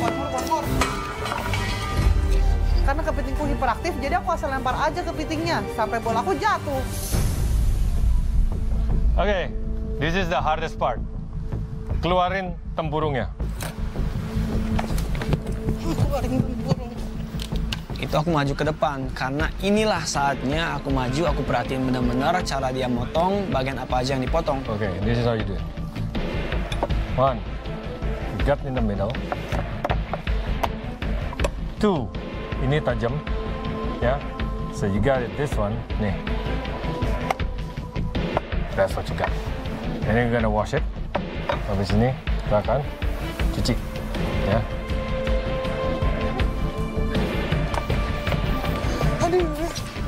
S1: One more. Karena kepitingku hiperaktif, jadi aku asal lempar aja kepitingnya sampai bola aku jatuh.
S2: Okay, this is the hardest part. Keluarin tempurungnya.
S1: Keluarin tempurung.
S8: Itu aku maju ke depan, karena inilah saatnya aku maju, aku perhatiin benar-benar cara dia motong, bagian apa aja yang dipotong.
S2: Okay, this is how you do it. One, gut in the middle. Two, ini tajam, ya. So you got it this one, nih. That's what you got. And then you're gonna wash it. Habis ini kita akan cuci, ya.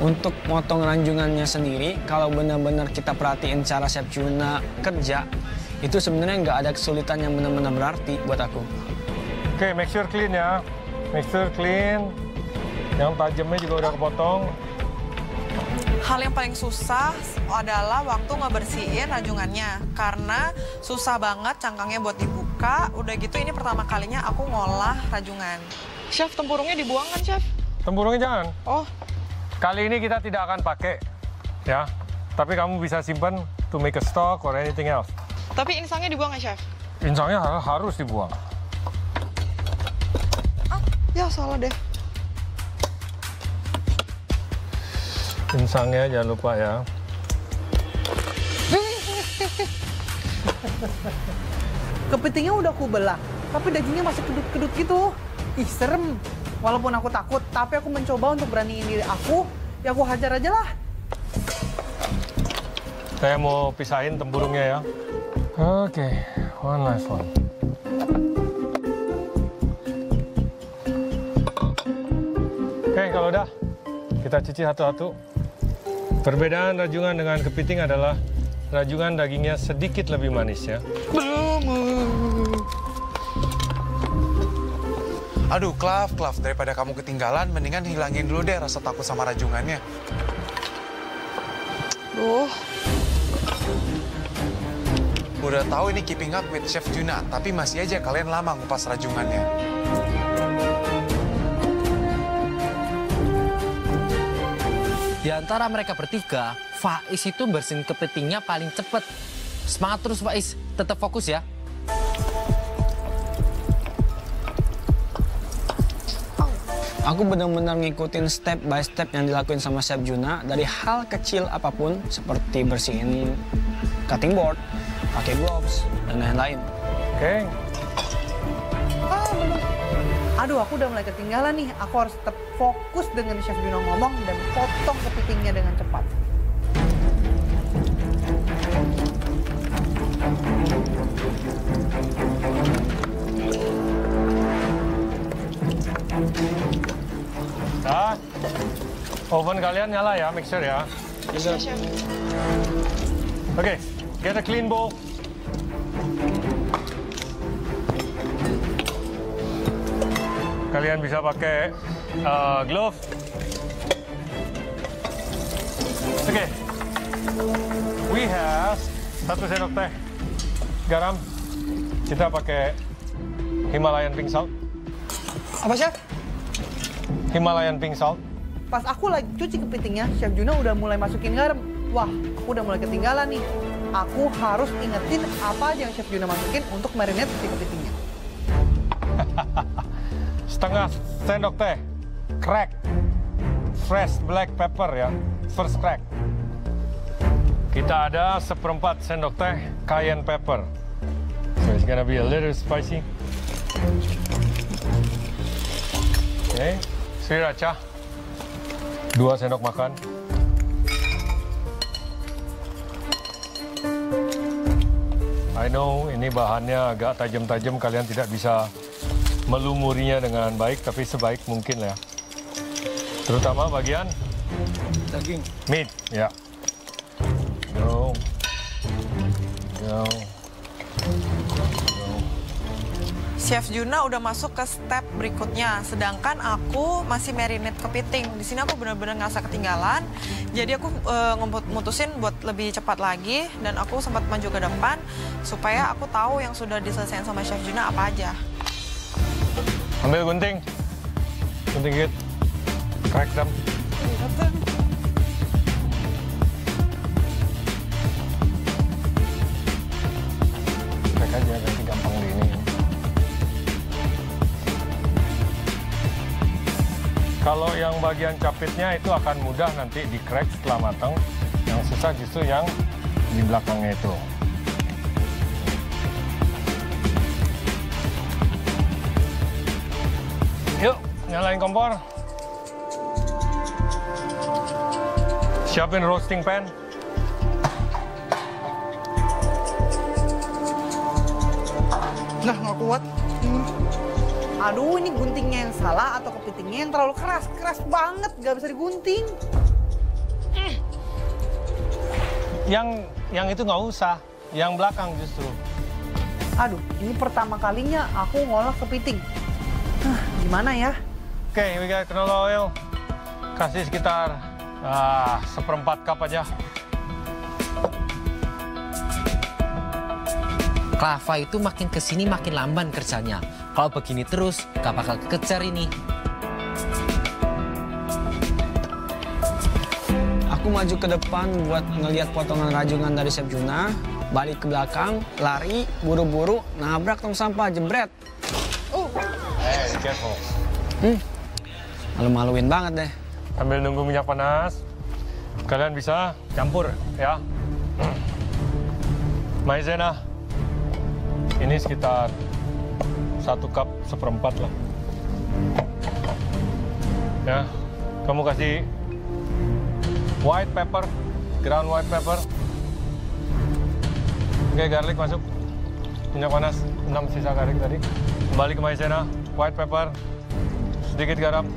S8: Untuk motong ranjungannya sendiri, kalau benar-benar kita perhatiin cara Chef Juna kerja, itu sebenarnya nggak ada kesulitan yang benar-benar berarti buat aku.
S2: Okay, make sure clean ya. Make sure clean. Yang tajamnya juga udah kepotong.
S12: Hal yang paling susah adalah waktu ngebersihin rajungannya. Karena susah banget cangkangnya buat dibuka. Udah gitu ini pertama kalinya aku ngolah rajungan. Chef, tempurungnya dibuang kan, Chef?
S2: Tempurungnya jangan.
S12: Oh.
S2: Kali ini kita tidak akan pakai, ya. Tapi kamu bisa simpan to make a stock or anything else.
S12: Tapi insangnya dibuang ya, Chef?
S2: Insangnya harus dibuang.
S12: Ya, salah deh.
S2: Insangnya jangan lupa ya.
S1: Kepitingnya udah aku belah, tapi dagingnya masih kedut-kedut gitu. Ih, serem. Walaupun aku takut, tapi aku mencoba untuk beraniin diri aku, ya aku hajar aja lah.
S2: Saya mau pisahin tempurungnya ya. Oke, one last one. Oke, kalau udah, kita cuci satu-satu. Perbedaan rajungan dengan kepiting adalah rajungan dagingnya sedikit lebih manis ya.
S4: Aduh, Klav, daripada kamu ketinggalan, mendingan hilangin dulu deh rasa takut sama rajungannya. Udah tahu ini keeping up with Chef Juna, tapi masih aja kalian lama ngupas rajungannya.
S10: Di antara mereka bertiga, Faiz itu bersihin kepitingnya paling cepet. Semangat terus Faiz, tetap fokus ya.
S8: Aku benar-benar ngikutin step by step yang dilakuin sama Chef Juna, dari hal kecil apapun seperti bersihin cutting board, pakai gloves, dan lain-lain.
S2: Oke.
S1: Aduh, aku udah mulai ketinggalan nih. Aku harus tetap fokus dengan Chef Juna ngomong dan potong kepitingnya dengan cepat.
S2: Nah, oven kalian nyala ya, make sure ya. Oke, get a clean bowl. Kalian bisa pakai glove. Oke, we have 1 sendok teh garam. Kita pakai Himalayan pink salt.
S1: Apa, Chef?
S2: Himalayan pink salt.
S1: Pas aku lagi cuci kepitingnya, Chef Juna udah mulai masukin garam. Wah, aku udah mulai ketinggalan nih. Aku harus ingetin apa aja yang Chef Juna masukin untuk marinate si kepitingnya.
S2: Setengah sendok teh crack fresh black pepper ya, first crack. Kita ada 1/4 sendok teh cayenne pepper. So it's gonna be a little spicy. Oke, sriracha 2 sendok makan. I know ini bahannya agak tajam-tajam, kalian tidak bisa melumurinya dengan baik, tapi sebaik mungkin lah ya. Terutama bagian
S8: daging.
S2: Meat, ya. Go.
S12: Chef Juna udah masuk ke step berikutnya, sedangkan aku masih marinate kepiting. Di sini aku benar-benar ngerasa ketinggalan, jadi aku mutusin buat lebih cepat lagi, dan aku sempat maju ke depan supaya aku tahu yang sudah diselesaikan sama Chef Juna apa aja.
S2: Ambil gunting git, crack them. Crack aja, nanti gampang di ini. Kalau yang bagian capitnya itu akan mudah nanti di crack setelah matang. Yang susah justru yang di belakangnya itu. Yuk, nyalain kompor. Siapin roasting pan.
S1: Nah, nggak kuat. Aduh, ini guntingnya yang salah atau kepitingnya yang terlalu keras? Keras banget, nggak bisa digunting.
S2: Yang itu nggak usah, yang belakang justru.
S1: Aduh, ini pertama kalinya aku ngolah kepiting. Gimana ya?
S2: Oke, we got canola oil. Kasih sekitar 1/4 cup aja.
S10: Klava itu makin kesini makin lamban kerjanya. Kalau begini terus, gak bakal kekejar ini.
S8: Aku maju ke depan buat ngelihat potongan rajungan dari Chef Juna, balik ke belakang, lari, buru-buru, nabrak tong sampah, jebret.
S2: Hey, careful.
S8: Malu-maluin banget deh.
S2: Sambil nunggu minyak panas, kalian bisa campur ya. Maizena. Ini sekitar 1 cup 1/4 lah. Ya, kamu kasih white pepper, ground white pepper. Oke, garlic masuk. Minyak panas, 6 sisa garlic tadi. Kembali ke maizena, white pepper, sedikit garam.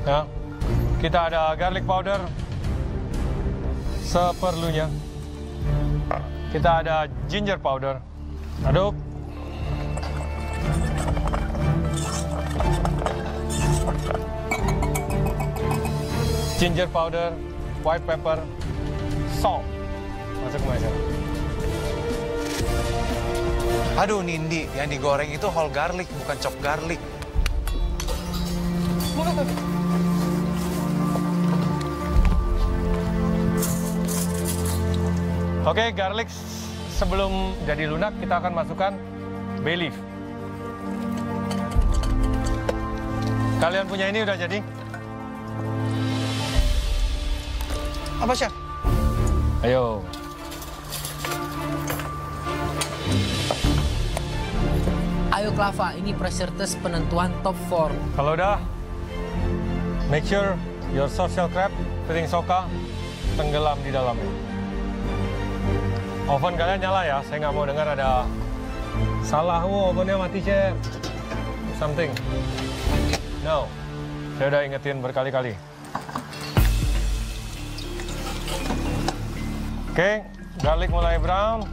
S2: Ya, kita ada garlic powder seperlunya. Kita ada ginger powder. Aduk. Ginger powder, white pepper, salt. Masuk ke maizena.
S4: Aduh, Nindi, yang digoreng itu whole garlic, bukan chop garlic.
S2: Oke, garlic sebelum jadi lunak kita akan masukkan bay leaf. Kalian punya ini udah jadi?
S1: Apa, Chef?
S2: Ayo.
S10: Ayo Klava, ini pressure test penentuan top 4.
S2: Kalau udah, make sure your social crab, piring soka, tenggelam di dalamnya. Oven kalian nyala ya, saya nggak mau dengar ada salah, ovennya mati, Chef. Something. No, saya udah ingetin berkali-kali. Oke, garlic mulai brown.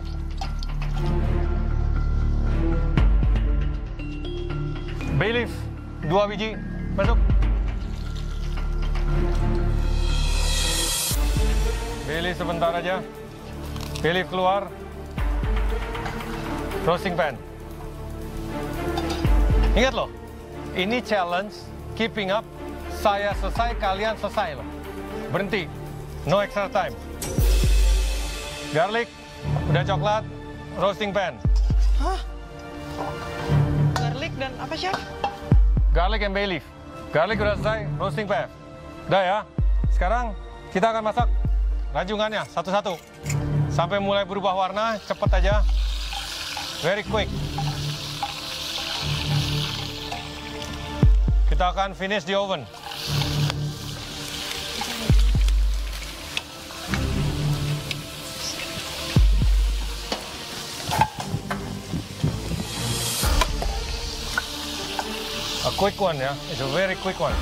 S2: Bay leaf, 2 biji, masuk. Bay leaf sebentar aja. Bay leaf keluar. Roasting pan. Ingat loh, ini challenge, keeping up. Saya selesai, kalian selesai loh. Berhenti, no extra time. Garlic, udah coklat, roasting pan.
S12: Hah? Garlic dan apa, Chef?
S2: Garlic and bay leaf. Garlic udah selesai, roasting pan. Udah ya, sekarang kita akan masak rajungannya satu-satu. Sampai mulai berubah warna, cepet aja. Very quick. Kita akan finish di oven. A quick one ya, it's a very quick one.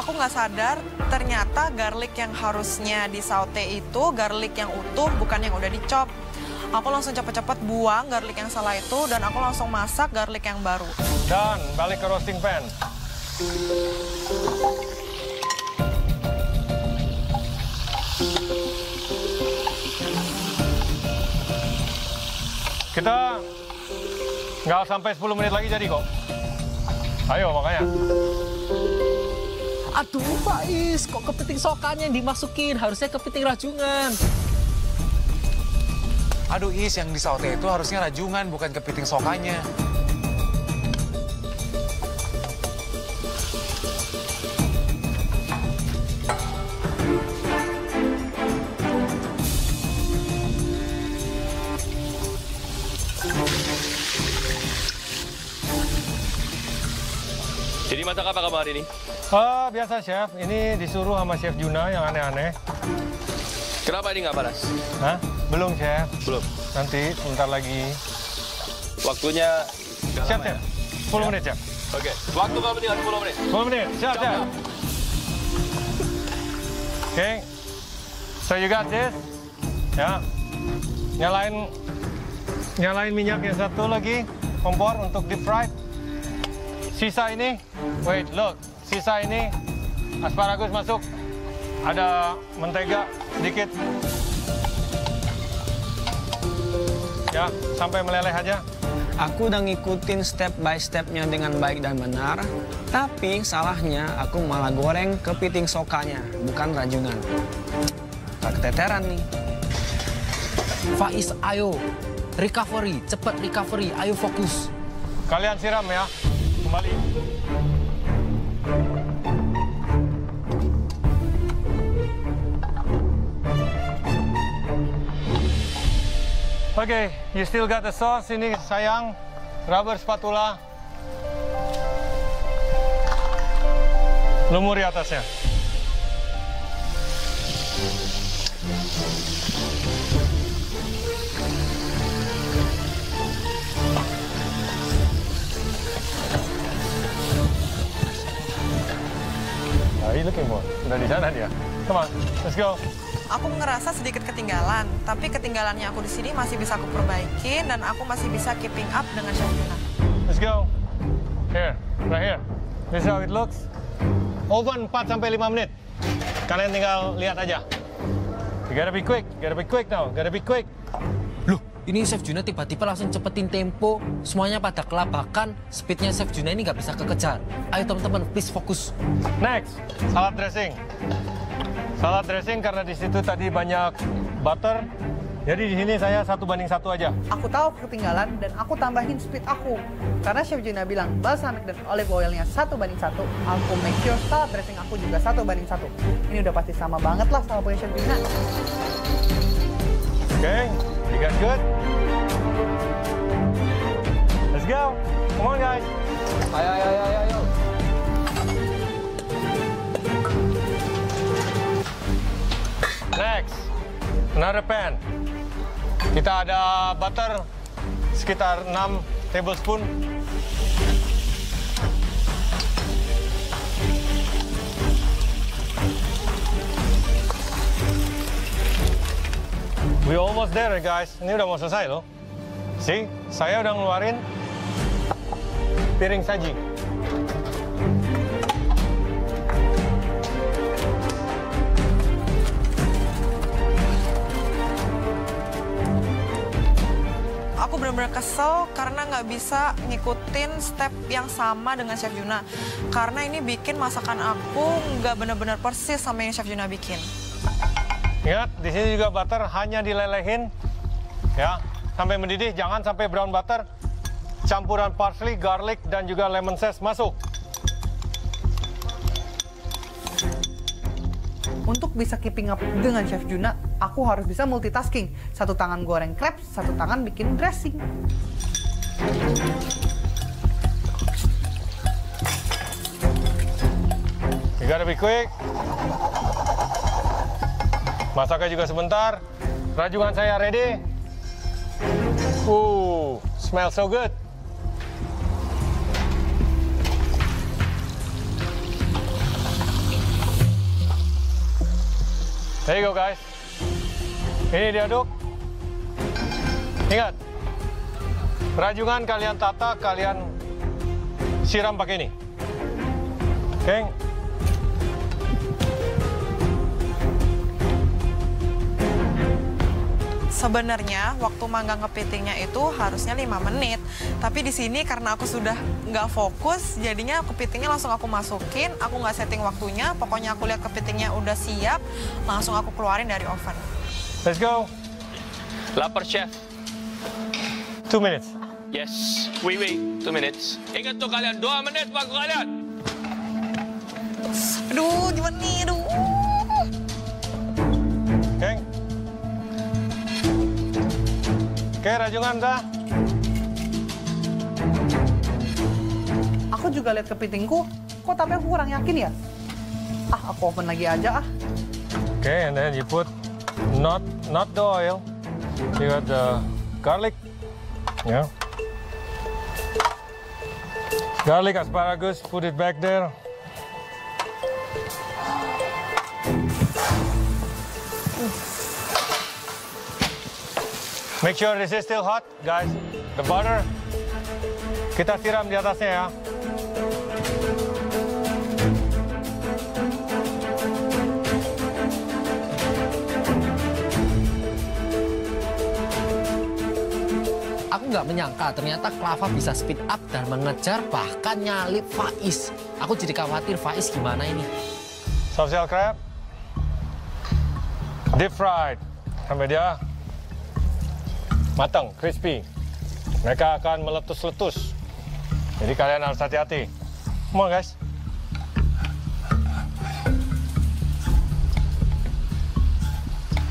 S12: Aku nggak sadar, ternyata garlic yang harusnya disaute itu garlic yang utuh, bukan yang udah dicop. Aku langsung cepet-cepet buang garlic yang salah itu, dan aku langsung masak garlic yang baru.
S2: Dan balik ke roasting pan. Kita nggak sampai 10 menit lagi jadi kok. Ayo makanya.
S10: Aduh, Faiz, kok kepiting sokannya yang dimasukin? Harusnya kepiting rajungan.
S4: Aduh, Is, yang disaute itu harusnya rajungan, bukan kepiting sokanya.
S3: Jadi masak apa kamu hari ini?
S2: Biasa, Chef. Ini disuruh sama Chef Juna yang aneh-aneh.
S3: Kenapa ini nggak panas?
S2: Hah? Belum, Chef.
S3: Belum.
S2: Nanti, sebentar lagi.
S3: Waktunya...
S2: Chef, Chef. 10 menit, Chef.
S3: Oke. Waktu kamu tinggal 10 menit.
S2: 10 menit. Siap, Chef. Oke. So you got this. Ya. Nyalain minyak yang satu lagi. Kompor untuk deep fried. Sisa ini, wait, look. Sisa ini, asparagus masuk. Ada mentega sedikit. Ya, sampai meleleh aja.
S8: Aku udah ngikutin step by stepnya dengan baik dan benar. Tapi salahnya aku malah goreng kepiting sokanya, bukan rajungan. Tak keteteran nih.
S10: Faiz, ayo. Recovery, cepat recovery. Ayo fokus.
S2: Kalian siram ya. Kembali. Oke, you still got the sauce. Ini sayang, rubber spatula. Lumuri atasnya. Are you looking for? Udah di sana dia. Come on, let's go.
S12: Aku ngerasa sedikit ketinggalan, tapi ketinggalannya aku di sini masih bisa aku perbaikin dan aku masih bisa keeping up dengan Chef Juna.
S2: Let's go. Here, right here. This is how it looks. Oven 4 sampai 5 menit. Kalian tinggal lihat aja. You gotta be quick now. Gotta be quick.
S10: Loh, ini Chef Juna tiba-tiba langsung cepetin tempo. Semuanya pada kelabakan. Speednya Chef Juna ini nggak bisa kekejar. Ayo teman-teman, please fokus.
S2: Next, salad dressing. Salad dressing karena di situ tadi banyak butter. Jadi di sini saya 1:1 aja.
S1: Aku tahu aku ketinggalan dan aku tambahin speed aku. Karena Chef Juna bilang balsamic dan olive oilnya 1:1. Aku make sure salad dressing aku juga 1:1. Ini udah pasti sama banget lah sama punya Chef Juna.
S2: Okay, you guys good? Let's go. Come on guys.
S5: Ayo.
S2: Next, another pan. Kita ada butter sekitar 6 tablespoon. We almost there guys. Ini udah mau selesai loh. See, saya udah ngeluarin piring saji.
S12: Aku benar-benar kesel karena nggak bisa ngikutin step yang sama dengan Chef Juna. Karena ini bikin masakan aku nggak benar-benar persis sama yang Chef Juna bikin.
S2: Ingat, di sini juga butter hanya dilelehin, ya, sampai mendidih. Jangan sampai brown butter. Campuran parsley, garlic, dan juga lemon zest masuk.
S1: Untuk bisa keeping up dengan Chef Juna, aku harus bisa multitasking. Satu tangan goreng crepes, satu tangan bikin dressing.
S2: You gotta be quick. Masaknya juga sebentar. Rajungan saya ready. Smells so good. There you go, guys. Ini diaduk. Ingat, rajungan kalian tata, kalian siram pakai ini. Oke?
S12: Sebenarnya waktu manggang kepitingnya itu harusnya 5 menit. Tapi di sini karena aku sudah nggak fokus, jadinya kepitingnya langsung aku masukin. Aku nggak setting waktunya, pokoknya aku lihat kepitingnya udah siap, langsung aku keluarin dari oven.
S2: Let's go.
S3: Lapar, Chef.
S2: 2 minutes.
S3: Yes, wait, 2 minutes. Ingat tuh kalian, 2 menit waktu kalian.
S12: Aduh, gimana nih, aduh.
S2: Oke. Oke, rajungan dah.
S1: Aku juga lihat kepitingku, kok tapi aku kurang yakin ya? Aku open lagi aja
S2: Okay, and then you put not the oil. You got the garlic. Yeah. Garlic, asparagus, put it back there. Make sure this is still hot, guys. The butter, kita siram di atasnya ya.
S10: Aku nggak menyangka ternyata Clava bisa speed up dan mengejar bahkan nyalip Faiz. Aku jadi khawatir Faiz gimana ini.
S2: Soft shell crab, deep fried sampai dia matang, crispy. Mereka akan meletus-letus. Jadi kalian harus hati-hati. Come on, guys.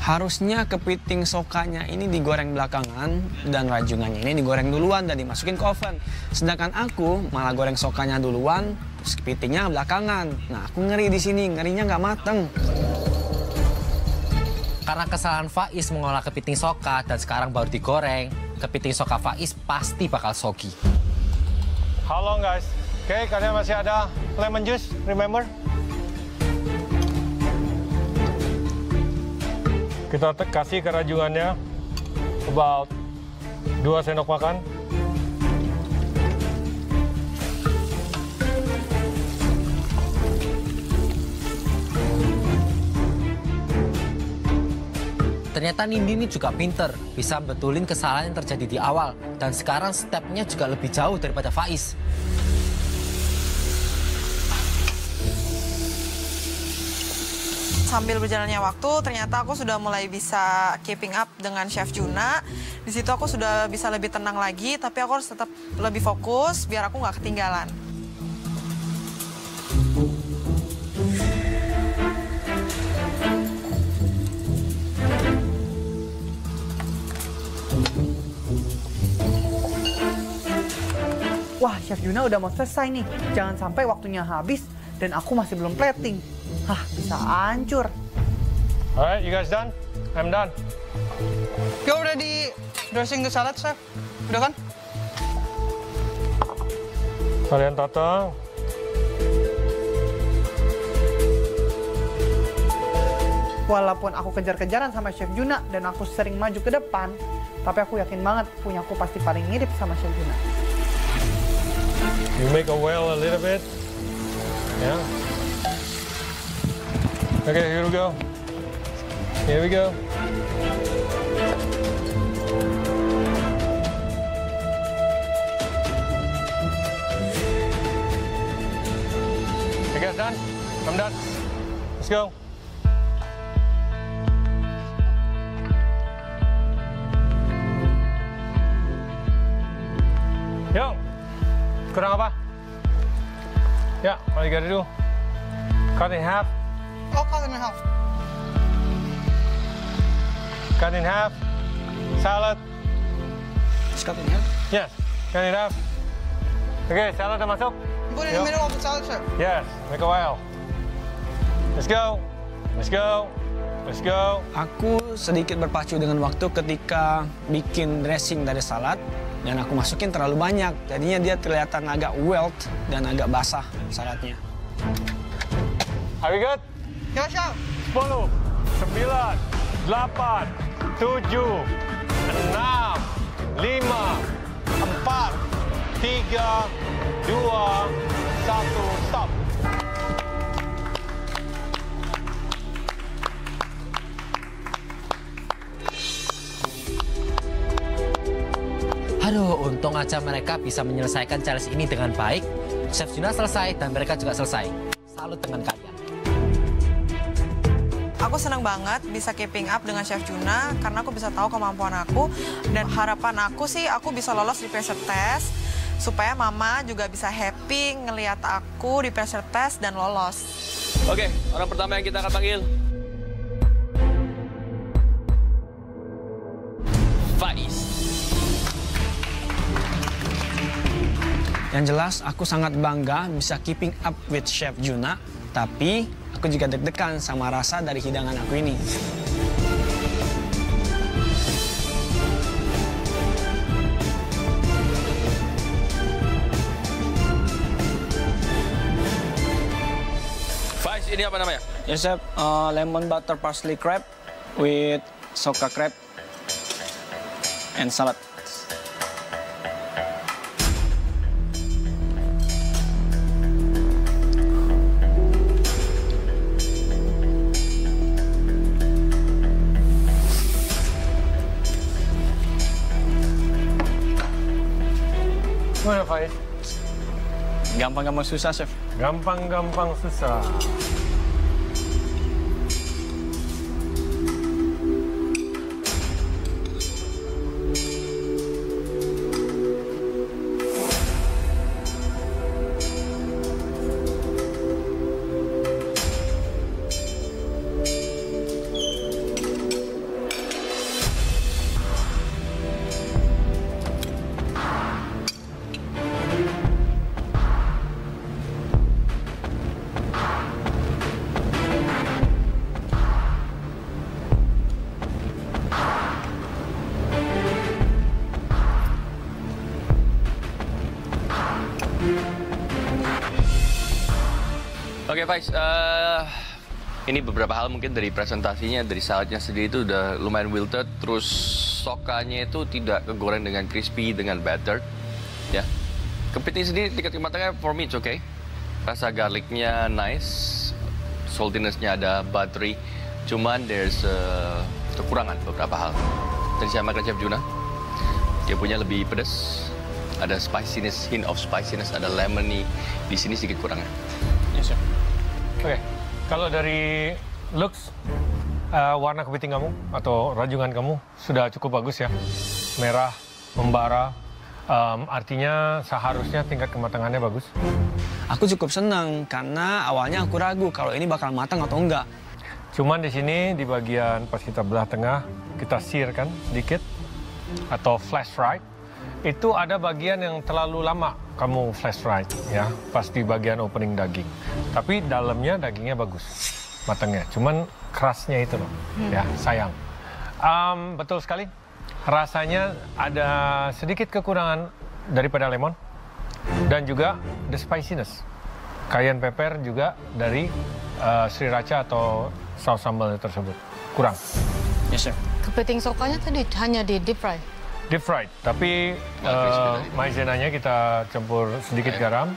S8: Harusnya kepiting sokanya ini digoreng belakangan dan rajungannya ini digoreng duluan dan dimasukin ke oven. Sedangkan aku malah goreng sokanya duluan, terus kepitingnya belakangan. Nah, aku ngeri di sini, ngerinya nggak mateng.
S10: Karena kesalahan Faiz mengolah kepiting soka dan sekarang baru digoreng, kepiting soka Faiz pasti bakal soggy.
S2: How long, guys? Oke, kalian masih ada lemon juice, remember? Kita kasih ke rajungannya about 2 sendok makan.
S10: Ternyata Nindi ini juga pinter, bisa betulin kesalahan yang terjadi di awal. Dan sekarang stepnya juga lebih jauh daripada Faiz.
S12: Sambil berjalannya waktu, ternyata aku sudah mulai bisa keeping up dengan Chef Juna. Di situ aku sudah bisa lebih tenang lagi, tapi aku harus tetap lebih fokus biar aku nggak ketinggalan.
S1: Wah, Chef Juna udah mau selesai nih. Jangan sampai waktunya habis dan aku masih belum plating. Bisa hancur.
S2: Alright, you guys done? I'm done.
S1: You already dressing the salad, Chef? Udah kan?
S2: Kalian tata.
S1: Walaupun aku kejar-kejaran sama Chef Juna dan aku sering maju ke depan, tapi aku yakin banget punya aku pasti paling mirip sama Chef Juna.
S2: You make a well a little bit. Yeah. Okay, here we go. Here we go. You guys done? I'm done. Let's go. Yuk. Kurang apa? Ya, all you gotta do. Cut in half.
S1: Oh, cut in half.
S2: Cut in half. Salad.
S8: Just cut in half?
S2: Yes, cut in half. Okay, salad udah masuk?
S1: Put it in the middle of the salad, sir.
S2: Yes, make a while. Let's go. Let's go. Let's go.
S8: Aku sedikit berpacu dengan waktu ketika bikin dressing dari salad dan aku masukin terlalu banyak. Jadinya dia kelihatan agak wilt dan agak basah saladnya.
S2: Are we good?
S1: Ya, chef.
S2: 10, 9, 8, 7, 6, 5, 4, 3, 2, 1, stop.
S10: Aduh, untung aja mereka bisa menyelesaikan challenge ini dengan baik. Chef Juna selesai dan mereka juga selesai. Salut dengan kalian.
S12: Aku senang banget bisa keeping up dengan Chef Juna karena aku bisa tahu kemampuan aku dan harapan aku sih aku bisa lolos di pressure test supaya Mama juga bisa happy ngelihat aku di pressure test dan lolos.
S3: Oke, orang pertama yang kita akan panggil. Faiz.
S8: Yang jelas, aku sangat bangga bisa keeping up with Chef Juna, tapi aku juga deg-degan sama rasa dari hidangan aku ini.
S3: Faiz, ini apa namanya?
S8: Ya, Chef, lemon butter parsley crab with soka crab and salad.
S2: Gimana, Faiz?
S8: Gampang-gampang susah, Chef.
S2: Gampang-gampang susah.
S3: Oke, Faiz, ini beberapa hal mungkin dari presentasinya, dari saladnya sendiri itu udah lumayan wilted, terus sokanya itu tidak kegoreng dengan crispy, dengan battered, ya. Kepiting sendiri tingkat kematangannya for me it's okay. Rasa garlicnya nice, saltiness-nya ada buttery, cuman there's kekurangan beberapa hal. Tadi saya makan Chef Juna, dia punya lebih pedas, ada spiciness, hint of spiciness, ada lemony, di sini sedikit kurangnya.
S8: Yes, Chef.
S2: Oke, kalau dari looks, warna kepiting kamu atau rajungan kamu sudah cukup bagus ya. Merah, membara, artinya seharusnya tingkat kematangannya bagus.
S8: Aku cukup senang karena awalnya aku ragu kalau ini bakal matang atau enggak.
S2: Cuman di sini, di bagian pas kita belah tengah, kita sear kan sedikit, atau flash fried. Itu ada bagian yang terlalu lama kamu flash fried ya, pas di bagian opening daging. Tapi dalamnya dagingnya bagus, matangnya. Cuman kerasnya itu loh, ya sayang. Betul sekali, rasanya ada sedikit kekurangan daripada lemon dan juga the spiciness. Cayenne pepper juga dari sriracha atau saus sambal tersebut kurang.
S8: Yes, Chef.
S6: Kepiting sokanya tadi hanya di deep fry.
S2: Deep fried, tapi maizenanya kita campur sedikit garam,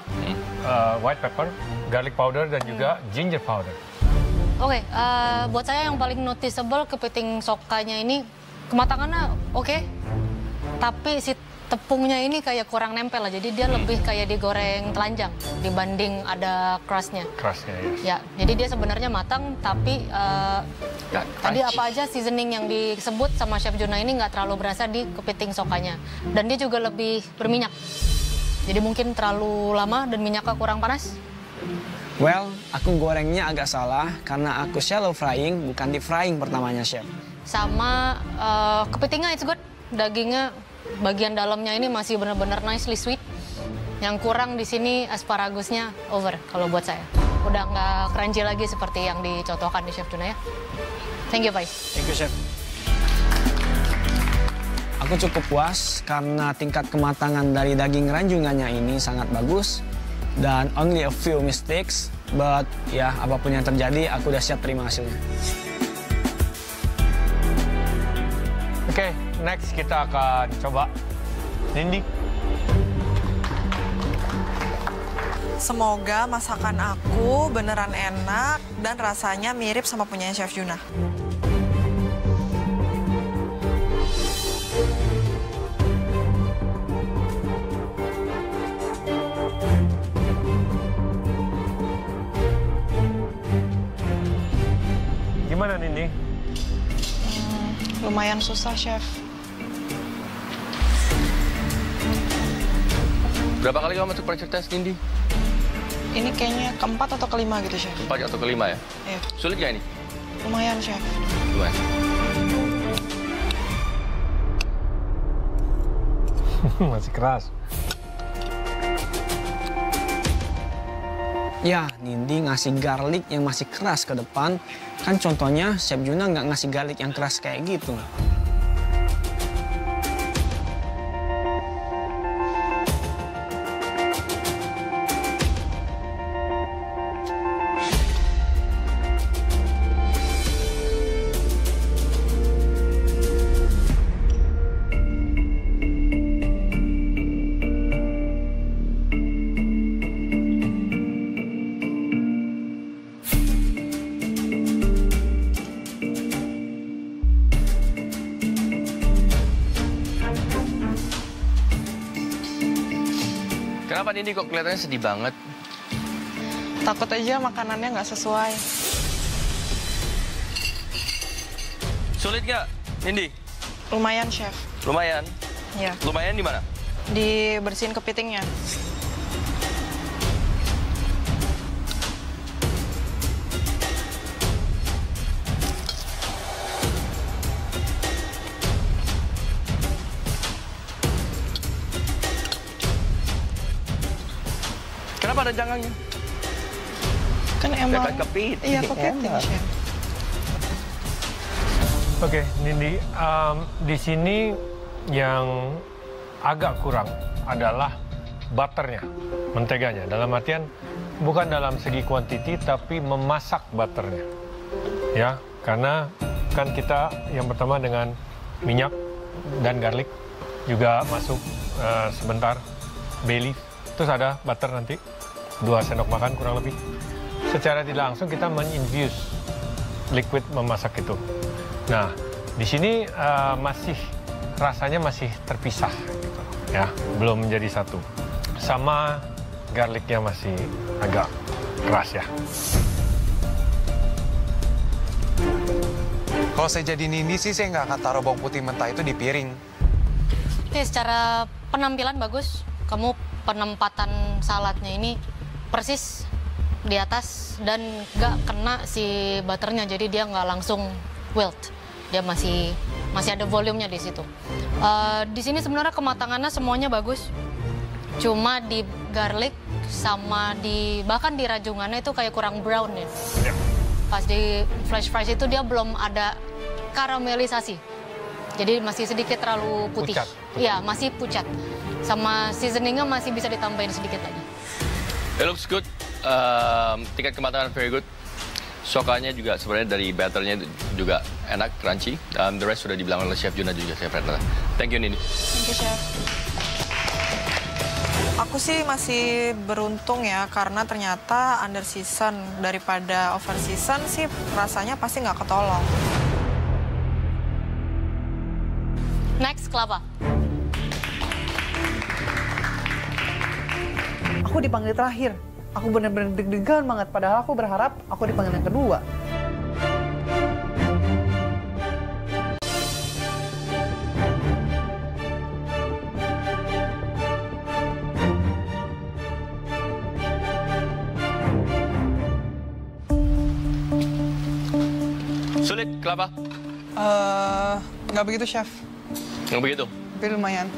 S2: white pepper, garlic powder, dan juga ginger powder.
S6: Oke, buat saya yang paling noticeable kepiting sokanya ini kematangannya oke, tapi si tepungnya ini kayak kurang nempel lah, jadi dia lebih kayak digoreng telanjang dibanding ada crustnya.
S2: Crustnya, yes.
S6: Ya, jadi dia sebenarnya matang, tapi tadi apa aja seasoning yang disebut sama Chef Juna ini nggak terlalu berasa di kepiting sokanya. Dan dia juga lebih berminyak. Jadi mungkin terlalu lama dan minyaknya kurang panas.
S8: Well, aku gorengnya agak salah karena aku shallow frying, bukan deep frying pertamanya, Chef.
S6: Sama kepitingnya it's good. Dagingnya bagian dalamnya ini masih benar-benar nicely sweet. Yang kurang di sini asparagusnya over kalau buat saya. Udah nggak crunchy lagi seperti yang dicontohkan di Chef Juna ya. Thank you, Pais.
S8: Thank you, Chef. Aku cukup puas karena tingkat kematangan dari daging ranjungannya ini sangat bagus. Dan only a few mistakes, but ya apapun yang terjadi, aku udah siap terima hasilnya.
S2: Oke, next kita akan coba Nindi.
S12: Semoga masakan aku beneran enak dan rasanya mirip sama punya Chef Juna.
S2: Gimana Nindi?
S12: Lumayan susah, Chef.
S3: Berapa kali kamu masuk pressure test, Nindi?
S12: Ini kayaknya keempat atau kelima gitu, Chef.
S3: Keempat atau kelima ya?
S12: Iya.
S3: Sulit nggak ini?
S12: Lumayan, Chef.
S3: Lumayan.
S2: Masih keras.
S8: Ya, Nindi ngasih garlic yang masih keras ke depan. Kan contohnya Chef Juna nggak ngasih garlic yang keras kayak gitu.
S3: Kenapa Nindi kok kelihatannya sedih banget?
S12: Takut aja makanannya nggak sesuai.
S3: Sulit nggak, Nindi?
S12: Lumayan, Chef.
S3: Lumayan?
S12: Ya.
S3: Lumayan di mana?
S12: Dibersihin kepitingnya.
S3: Kenapa ada jangangnya?
S12: Kan emang...
S3: Ya kan kepiting.
S12: Iya, kepiting, Chef.
S2: Oke, Nindi, di sini yang agak kurang adalah butternya, menteganya. Dalam artian bukan dalam segi kuantiti, tapi memasak butternya. Ya, karena kan kita yang pertama dengan minyak dan garlic juga masuk sebentar, bay leaf, terus ada butter nanti 2 sendok makan kurang lebih. Secara tidak langsung kita men-infuse liquid memasak itu. Nah, di sini masih rasanya masih terpisah, gitu, ya, belum menjadi satu. Sama garlicnya masih agak keras ya.
S4: Kalau saya jadi Nindi sih, saya nggak akan taruh bawang putih mentah itu di piring.
S6: Oke, secara penampilan bagus. Kamu penempatan saladnya ini persis di atas dan nggak kena si butternya, jadi dia nggak langsung wilt. Dia masih ada volumenya di situ. Di sini sebenarnya kematangannya semuanya bagus. Cuma di garlic sama bahkan di rajungannya itu kayak kurang brown ya. Pas di flash fries itu dia belum ada karamelisasi. Jadi masih sedikit terlalu putih. Iya, masih pucat. Sama seasoningnya masih bisa ditambahin sedikit lagi.
S3: It looks good. Tingkat kematangan very good. Sokanya juga sebenarnya dari batternya juga enak, crunchy. The rest sudah dibilang oleh Chef Juna juga, Chef Retna. Thank you, Nindi.
S12: Thank you, Chef. Aku sih masih beruntung ya, karena ternyata under season daripada over season sih rasanya pasti nggak ketolong.
S6: Next, kelapa.
S1: aku dipanggil terakhir. Aku bener-bener deg-degan banget, padahal aku berharap aku dipanggil yang kedua.
S3: Sulit, kenapa?
S12: Nggak begitu, Chef.
S3: Nggak begitu?
S12: Tapi lumayan.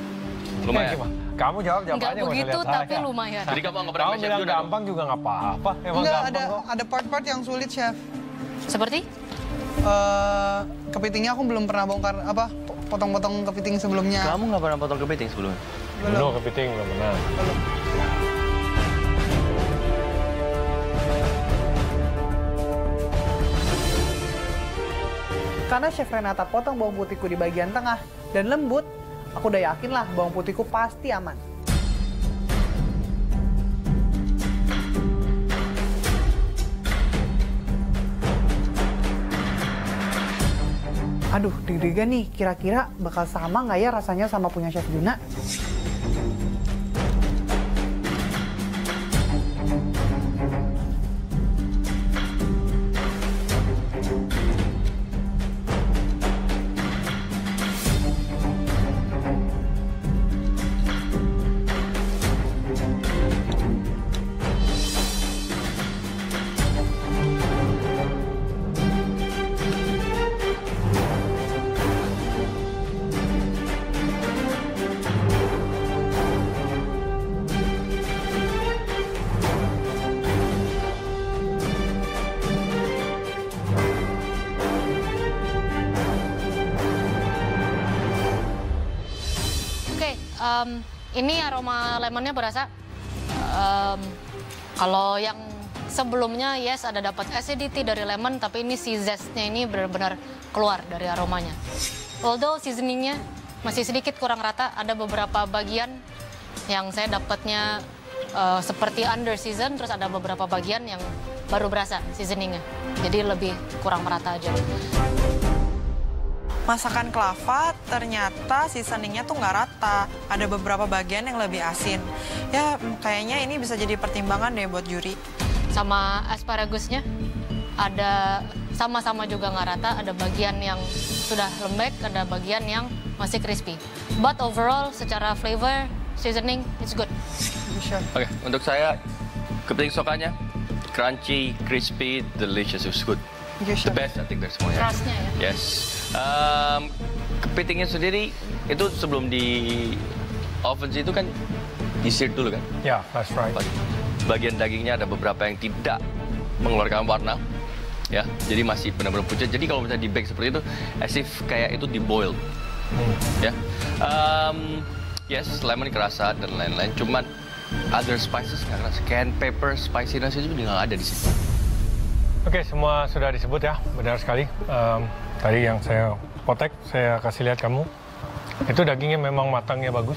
S3: Lumayan.
S2: Kamu jawab jawabannya.
S6: Nggak begitu, tapi lumayan.
S3: Jadi kamu nggak pernah
S2: bilang gampang juga nggak apa-apa. Emang
S12: Enggak,
S2: gampang kok.
S12: ada part-part yang sulit, Chef.
S6: Seperti?
S12: Kepitingnya aku belum pernah bongkar, potong-potong kepiting sebelumnya.
S3: Kamu nggak pernah potong kepiting sebelumnya?
S2: Belum, kepiting belum pernah.
S1: Karena Chef Renata potong bawang putihku di bagian tengah dan lembut, aku udah yakin lah bawang putihku pasti aman. Aduh, deg-degan nih, kira-kira bakal sama nggak ya rasanya sama punya Chef Juna?
S6: Ini aroma lemonnya berasa. Kalau yang sebelumnya, yes, ada dapat acidity dari lemon, tapi ini si zestnya ini benar-benar keluar dari aromanya. Although seasoningnya masih sedikit kurang rata, ada beberapa bagian yang saya dapatnya seperti under season, terus ada beberapa bagian yang baru berasa seasoningnya. Jadi lebih kurang merata aja.
S12: Masakan Clava ternyata seasoningnya tuh nggak rata. Ada beberapa bagian yang lebih asin. Ya, kayaknya ini bisa jadi pertimbangan deh buat juri.
S6: Sama asparagusnya, ada sama-sama juga nggak rata. Ada bagian yang sudah lembek, ada bagian yang masih crispy. But overall, secara flavor, seasoning, it's good.
S3: Oke, untuk saya, kepiting sokanya, crunchy, crispy, delicious, it's good. The best, I think, dari semuanya.
S6: Rasnya ya?
S3: Yes. Kepitingnya sendiri, itu sebelum di oven itu kan di-sear dulu kan?
S2: Ya, that's right.
S3: Bagian dagingnya ada beberapa yang tidak mengeluarkan warna, ya. Jadi masih benar-benar pucat. Jadi kalau misalnya di-bake seperti itu, as if kayak itu di-boiled, ya. Yes, lemon kerasa dan lain-lain. Cuman other spices nggak kerasa. Cayenne pepper, spiciness itu juga nggak ada di sini.
S2: Oke, semua sudah disebut ya, benar sekali. Tadi yang saya potek, saya kasih lihat kamu. Itu dagingnya memang matangnya bagus.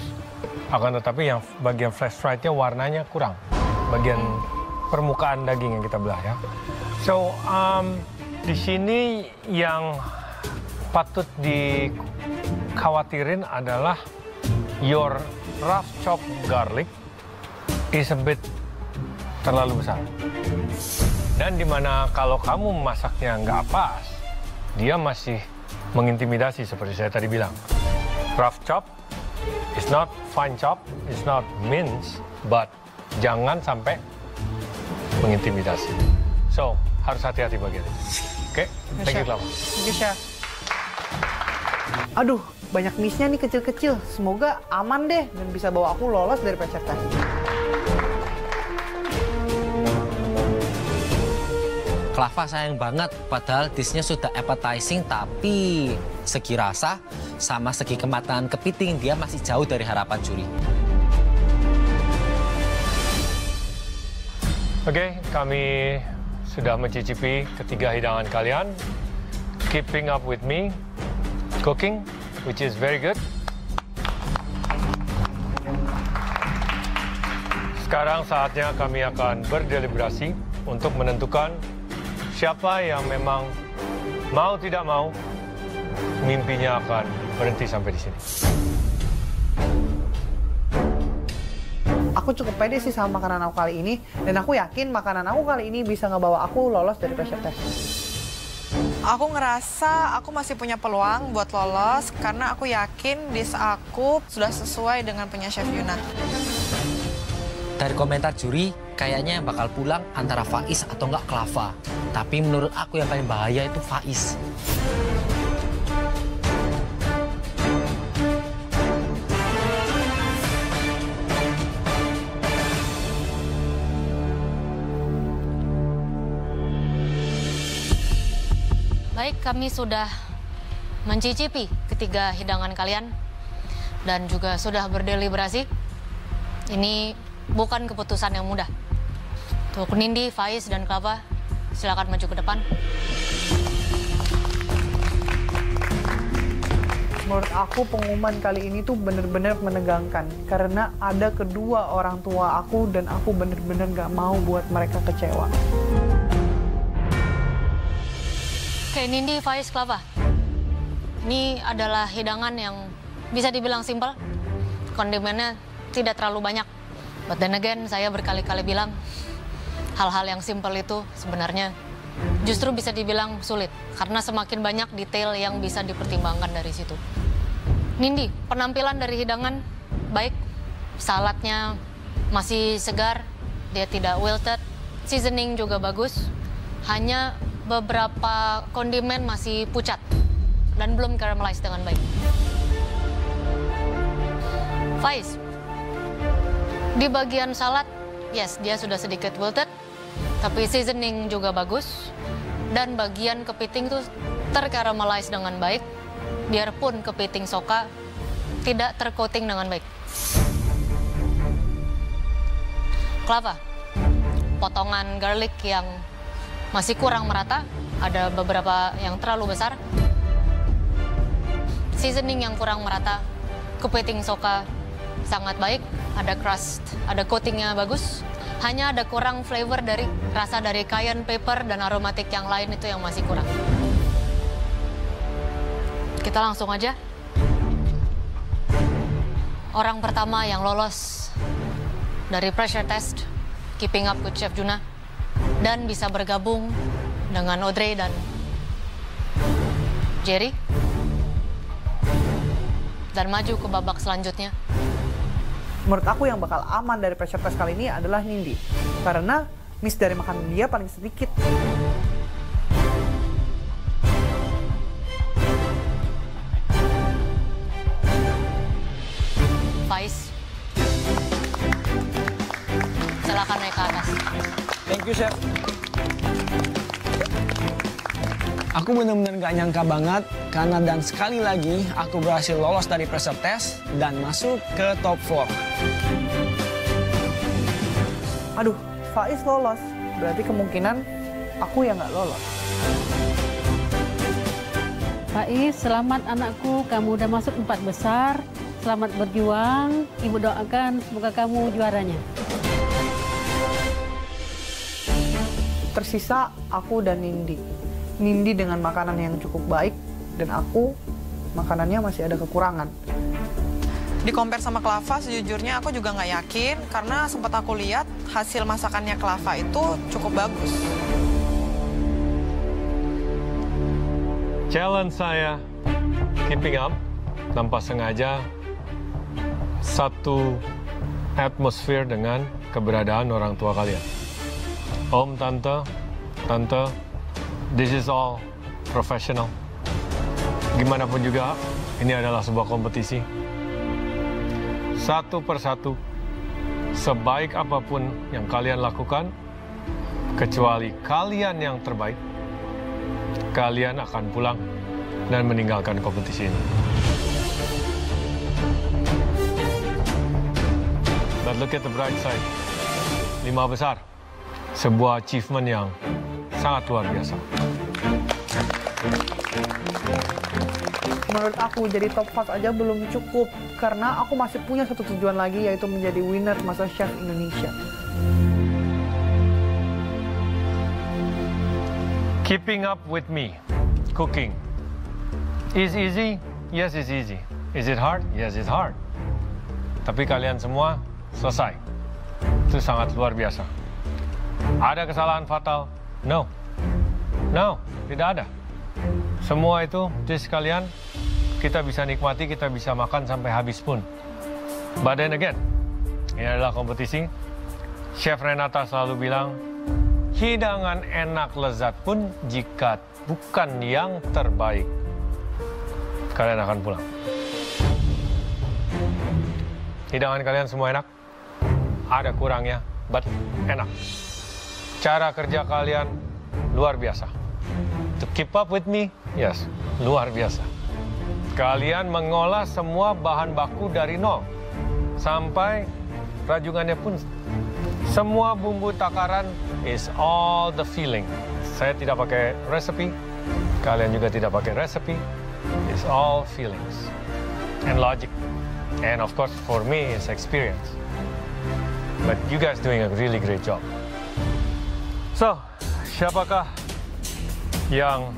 S2: Akan tetapi yang bagian flash fried-nya warnanya kurang. Bagian permukaan daging yang kita belah ya. So, di sini yang patut dikhawatirin adalah your rough chopped garlic is a bit terlalu besar. Dan dimana kalau kamu masaknya nggak pas, dia masih mengintimidasi seperti saya tadi bilang. Rough chop is not fine chop, it's not mince, but jangan sampai mengintimidasi. So, harus hati-hati bagian itu. Oke, thank you, Clava.
S1: Thank you, Chef. Aduh, banyak miss-nya nih kecil-kecil. Semoga aman deh dan bisa bawa aku lolos dari Chef tadi.
S10: Clava sayang banget, padahal dish-nya sudah appetizing, tapi segi rasa sama segi kematangan kepiting dia masih jauh dari harapan juri.
S2: Oke, kami sudah mencicipi ketiga hidangan kalian. Keeping up with me, cooking, which is very good. Sekarang saatnya kami akan berdeliberasi untuk menentukan siapa yang memang mau tidak mau mimpinya akan berhenti sampai di sini.
S1: aku cukup pede sih sama makanan aku kali ini. Dan aku yakin makanan aku kali ini bisa ngebawa aku lolos dari pressure test.
S12: Aku ngerasa aku masih punya peluang buat lolos karena aku yakin dish aku sudah sesuai dengan punya Chef Yuna.
S10: Dari komentar juri, kayaknya yang bakal pulang antara Faiz atau enggak Klava. Tapi menurut aku yang paling bahaya itu Faiz.
S6: Baik, kami sudah mencicipi ketiga hidangan kalian dan juga sudah berdeliberasi. Ini bukan keputusan yang mudah. Untuk Nindi, Faiz, dan Klava, silakan maju ke depan.
S1: Menurut aku pengumuman kali ini tuh bener-bener menegangkan. Karena ada kedua orang tua aku dan aku bener-bener gak mau buat mereka kecewa.
S6: Oke, Nindi, Faiz, Klava. Ini adalah hidangan yang bisa dibilang simpel. Kondimennya tidak terlalu banyak. But then again, saya berkali-kali bilang, hal-hal yang simpel itu sebenarnya justru bisa dibilang sulit. Karena semakin banyak detail yang bisa dipertimbangkan dari situ. Nindi, penampilan dari hidangan baik. Saladnya masih segar, dia tidak wilted. Seasoning juga bagus. Hanya beberapa kondimen masih pucat dan belum caramelize dengan baik. Faiz, di bagian salad, yes, dia sudah sedikit wilted, tapi seasoning juga bagus. Dan bagian kepiting itu tercaramelize dengan baik, biarpun kepiting soka tidak tercoating dengan baik. Klava, potongan garlic yang masih kurang merata, ada beberapa yang terlalu besar. Seasoning yang kurang merata, kepiting soka sangat baik, ada crust, ada coatingnya bagus. Hanya ada kurang flavor dari rasa dari cayenne pepper dan aromatik yang lain itu yang masih kurang. Kita langsung aja. Orang pertama yang lolos dari pressure test, keeping up with Chef Juna, dan bisa bergabung dengan Audrey dan Jerry dan maju ke babak selanjutnya.
S1: Menurut aku yang bakal aman dari pressure test kali ini adalah Nindi. Karena miss dari makanan dia paling sedikit.
S6: Faiz, silakan naik ke atas.
S8: Thank you, Chef. Aku benar-benar gak nyangka banget karena dan sekali lagi aku berhasil lolos dari pressure test dan masuk ke top 4.
S1: Aduh, Faiz lolos. Berarti kemungkinan aku yang gak lolos.
S9: Faiz, selamat anakku. Kamu udah masuk 4 besar. Selamat berjuang. Ibu doakan semoga kamu juaranya.
S1: Tersisa aku dan Nindi. Nindi dengan makanan yang cukup baik, dan aku makanannya masih ada kekurangan.
S12: Di compare sama Klava, sejujurnya aku juga nggak yakin karena sempat aku lihat hasil masakannya Klava itu cukup bagus.
S2: Challenge saya, keeping up, tanpa sengaja, satu atmosfer dengan keberadaan orang tua kalian. Om, tante, this is all professional. Gimana pun juga, ini adalah sebuah kompetisi. Satu persatu, sebaik apapun yang kalian lakukan, kecuali kalian yang terbaik, kalian akan pulang dan meninggalkan kompetisi ini. But look at the bright side. 5 besar. Sebuah achievement yang sangat luar biasa.
S1: Menurut aku, jadi top 5 aja belum cukup. Karena aku masih punya satu tujuan lagi, yaitu menjadi winner MasterChef Indonesia.
S2: Keeping up with me, cooking. Is easy? Yes, it's easy. Is it hard? Yes, it's hard. Tapi kalian semua selesai. itu sangat luar biasa. Ada kesalahan fatal? No. No, tidak ada. Semua itu, jadi sekalian, kita bisa nikmati, kita bisa makan sampai habis pun. But then again, ini adalah kompetisi. Chef Renata selalu bilang, hidangan enak lezat pun jika bukan yang terbaik, kalian akan pulang. Hidangan kalian semua enak, ada kurangnya, but enak. Cara kerja kalian luar biasa. To keep up with me, yes, luar biasa. Kalian mengolah semua bahan baku dari nol, sampai rajungannya pun semua bumbu takaran is all the feeling. Saya tidak pakai resepi, kalian juga tidak pakai resepi. It's all feelings and logic. And of course, for me, it's experience. But you guys doing a really great job. So, siapakah yang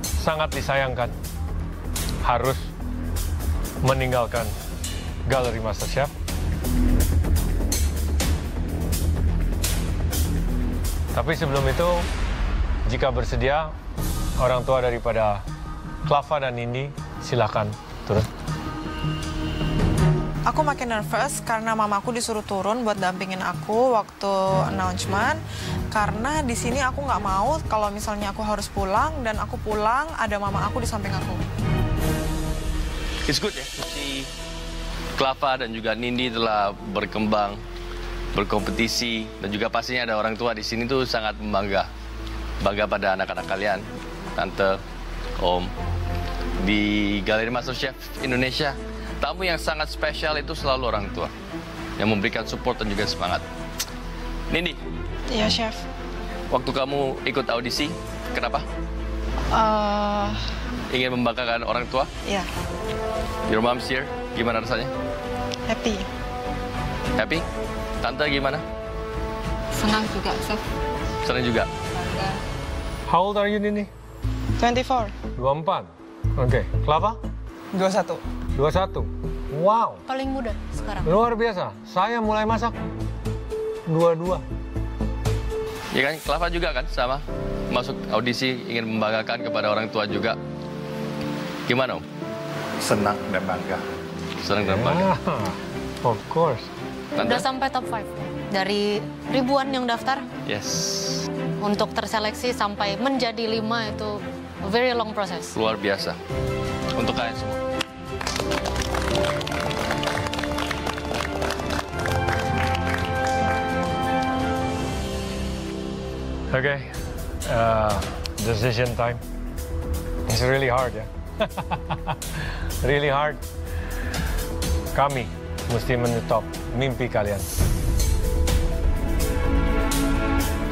S2: sangat disayangkan harus meninggalkan Galeri MasterChef? Tapi sebelum itu, jika bersedia, orang tua daripada Clava dan Nindi, silakan turun.
S12: Aku makin nervous karena mamaku disuruh turun buat dampingin aku waktu announcement. Karena di sini aku nggak mau kalau misalnya aku harus pulang dan aku pulang ada mama aku di samping aku.
S3: It's good ya, si Clava dan juga Nindi telah berkembang, berkompetisi, dan juga pastinya ada orang tua di sini tuh sangat bangga pada anak-anak kalian, tante, om. Di Galeri MasterChef Indonesia, tamu yang sangat spesial itu selalu orang tua yang memberikan support dan juga semangat. Nindi.
S12: Iya, Chef.
S3: Waktu kamu ikut audisi, kenapa? Ingin membanggakan orang tua?
S12: Iya.
S3: Your mom's here, gimana rasanya?
S12: Happy.
S3: Happy? Tante gimana?
S11: Senang juga, Chef.
S3: Senang juga.
S11: Bangga.
S2: How old are you, Nindi?
S12: 24.
S2: 24. Oke. Clava?
S12: 21.
S2: 21. Wow.
S6: Paling muda sekarang.
S2: Luar biasa. Saya mulai masak 22.
S3: Ya kan, Clava juga kan sama. Masuk audisi ingin membanggakan kepada orang tua juga. Gimana, Om?
S13: Senang dan bangga.
S3: Senang dan bangga.
S2: Of course.
S6: Udah sampai top 5 dari ribuan yang daftar.
S3: Yes.
S6: Untuk terseleksi sampai menjadi 5 itu a very long process.
S3: Luar biasa. Untuk kalian semua.
S2: Okay, decision time. It's really hard ya. Really hard. Kami mesti menyetop mimpi kalian.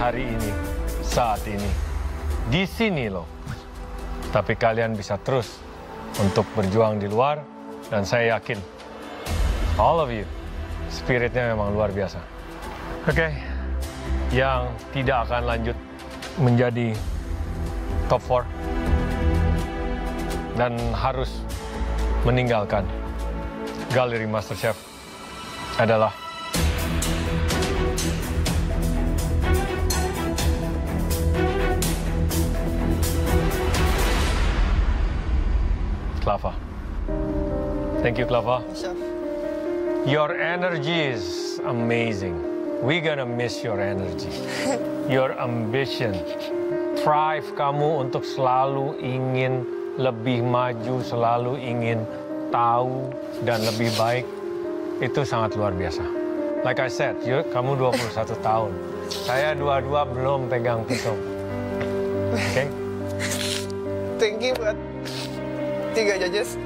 S2: Hari ini, saat ini, di sini loh. Tapi kalian bisa terus untuk berjuang di luar, dan saya yakin all of you spiritnya memang luar biasa. Oke, yang tidak akan lanjut menjadi top 4 dan harus meninggalkan Galeri MasterChef adalah Clava. Thank you, Clava. Your energy is amazing. We're gonna miss your energy, your ambition, drive kamu untuk selalu ingin lebih maju, selalu ingin tahu dan lebih baik, itu sangat luar biasa. Like I said, kamu 21 tahun, saya 22 belum pegang pisau. Oke?
S14: Thank you buat 3 judges,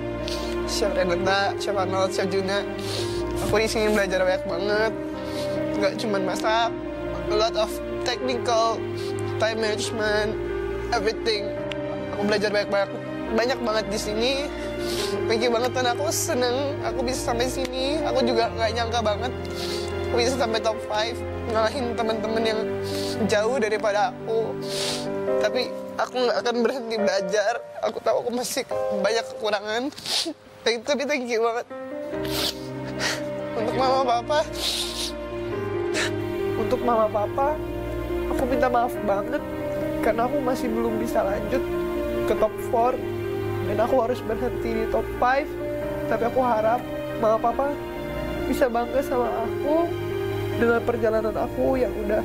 S14: Chef Renata, Chef Arnold, Chef Juna. Aku di sini belajar banyak banget. Nggak cuma masak, a lot of technical, time management, everything. Aku belajar banyak banget di sini. Thank you banget, dan aku seneng aku bisa sampai sini. Aku juga nggak nyangka banget aku bisa sampai top 5, ngalahin teman-teman yang jauh daripada aku. Tapi aku nggak akan berhenti belajar. Aku tahu aku masih banyak kekurangan. Tapi thank you banget. Untuk mama, papa, Untuk mama papa, aku minta maaf banget karena aku masih belum bisa lanjut ke top 4 dan aku harus berhenti di top 5. Tapi aku harap mama papa bisa bangga sama aku dengan perjalanan aku yang udah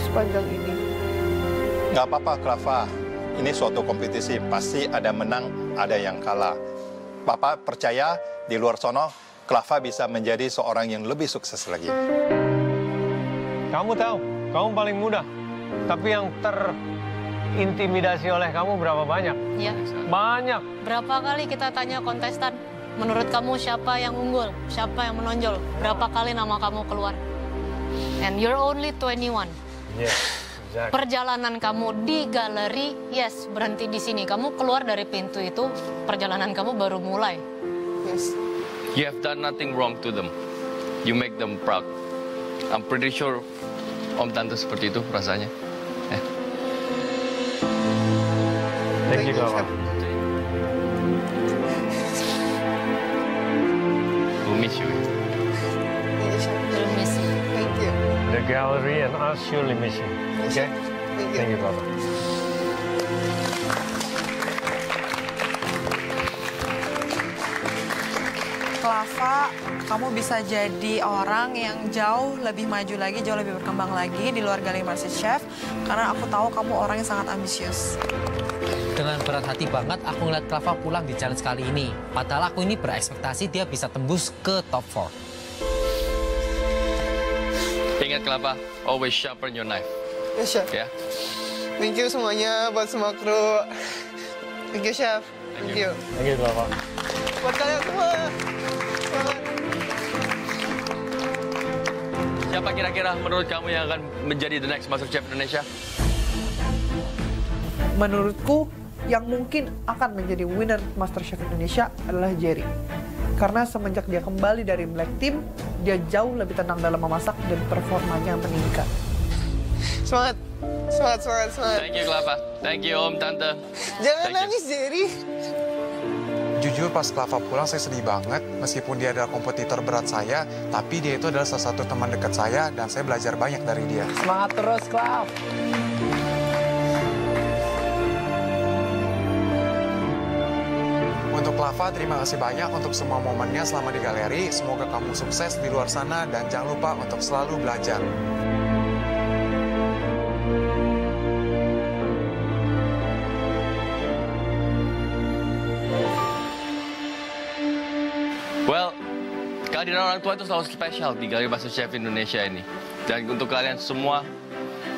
S14: sepanjang ini.
S13: Nggak apa-apa, Clava. Ini suatu kompetisi, pasti ada menang, ada yang kalah. Papa percaya di luar sono, Clava bisa menjadi seorang yang lebih sukses lagi.
S2: Kamu tahu, kamu paling muda. Tapi yang terintimidasi oleh kamu berapa banyak?
S6: Iya.
S2: Banyak.
S6: Berapa kali kita tanya kontestan, menurut kamu siapa yang unggul, siapa yang menonjol? Berapa kali nama kamu keluar? And you're only 21.
S2: Yes, exactly.
S6: Perjalanan kamu di galeri, yes, berhenti di sini. Kamu keluar dari pintu itu, perjalanan kamu baru mulai.
S14: Yes.
S3: You have done nothing wrong to them. You make them proud. I'm pretty sure Om Tante seperti itu rasanya.
S2: Thank you, Clava.
S3: We'll miss you.
S6: We'll miss you.
S14: Thank you.
S2: The gallery and us surely miss you. Okay? Thank you, Clava.
S12: Clava, kamu bisa jadi orang yang jauh lebih maju lagi, jauh lebih berkembang lagi di luar Galeri MasterChef. Karena aku tahu kamu orang yang sangat ambisius.
S10: Dengan berat hati banget aku ngeliat Clava pulang di challenge kali ini. Padahal aku ini berekspektasi dia bisa tembus ke top 4.
S3: Ingat Clava, always sharpen your knife.
S14: Yes, Chef.
S3: Ya.
S14: Thank you semuanya buat semua kru. Thank you, Chef. Thank you.
S2: Thank you, Clava.
S14: Buat kalian semua. Selamat.
S3: Siapa kira-kira menurut kamu yang akan menjadi the next MasterChef Indonesia?
S1: Menurutku, yang mungkin akan menjadi winner MasterChef Indonesia adalah Jerry. Karena semenjak dia kembali dari Black Team, dia jauh lebih tenang dalam memasak dan performanya meningkat.
S14: Semangat. Semangat, semangat, semangat.
S3: Thank you, Clava. Thank you, Om, Tante.
S14: Jangan nangis, Jerry.
S4: Jujur pas Clava pulang saya sedih banget, meskipun dia adalah kompetitor berat saya, tapi dia itu adalah salah satu teman dekat saya dan saya belajar banyak dari dia.
S5: Semangat terus, Clav.
S4: Untuk Clava, terima kasih banyak untuk semua momennya selama di galeri. Semoga kamu sukses di luar sana dan jangan lupa untuk selalu belajar.
S3: Well, kehadiran orang tua itu selalu spesial di Galeri MasterChef Indonesia ini. Dan untuk kalian semua,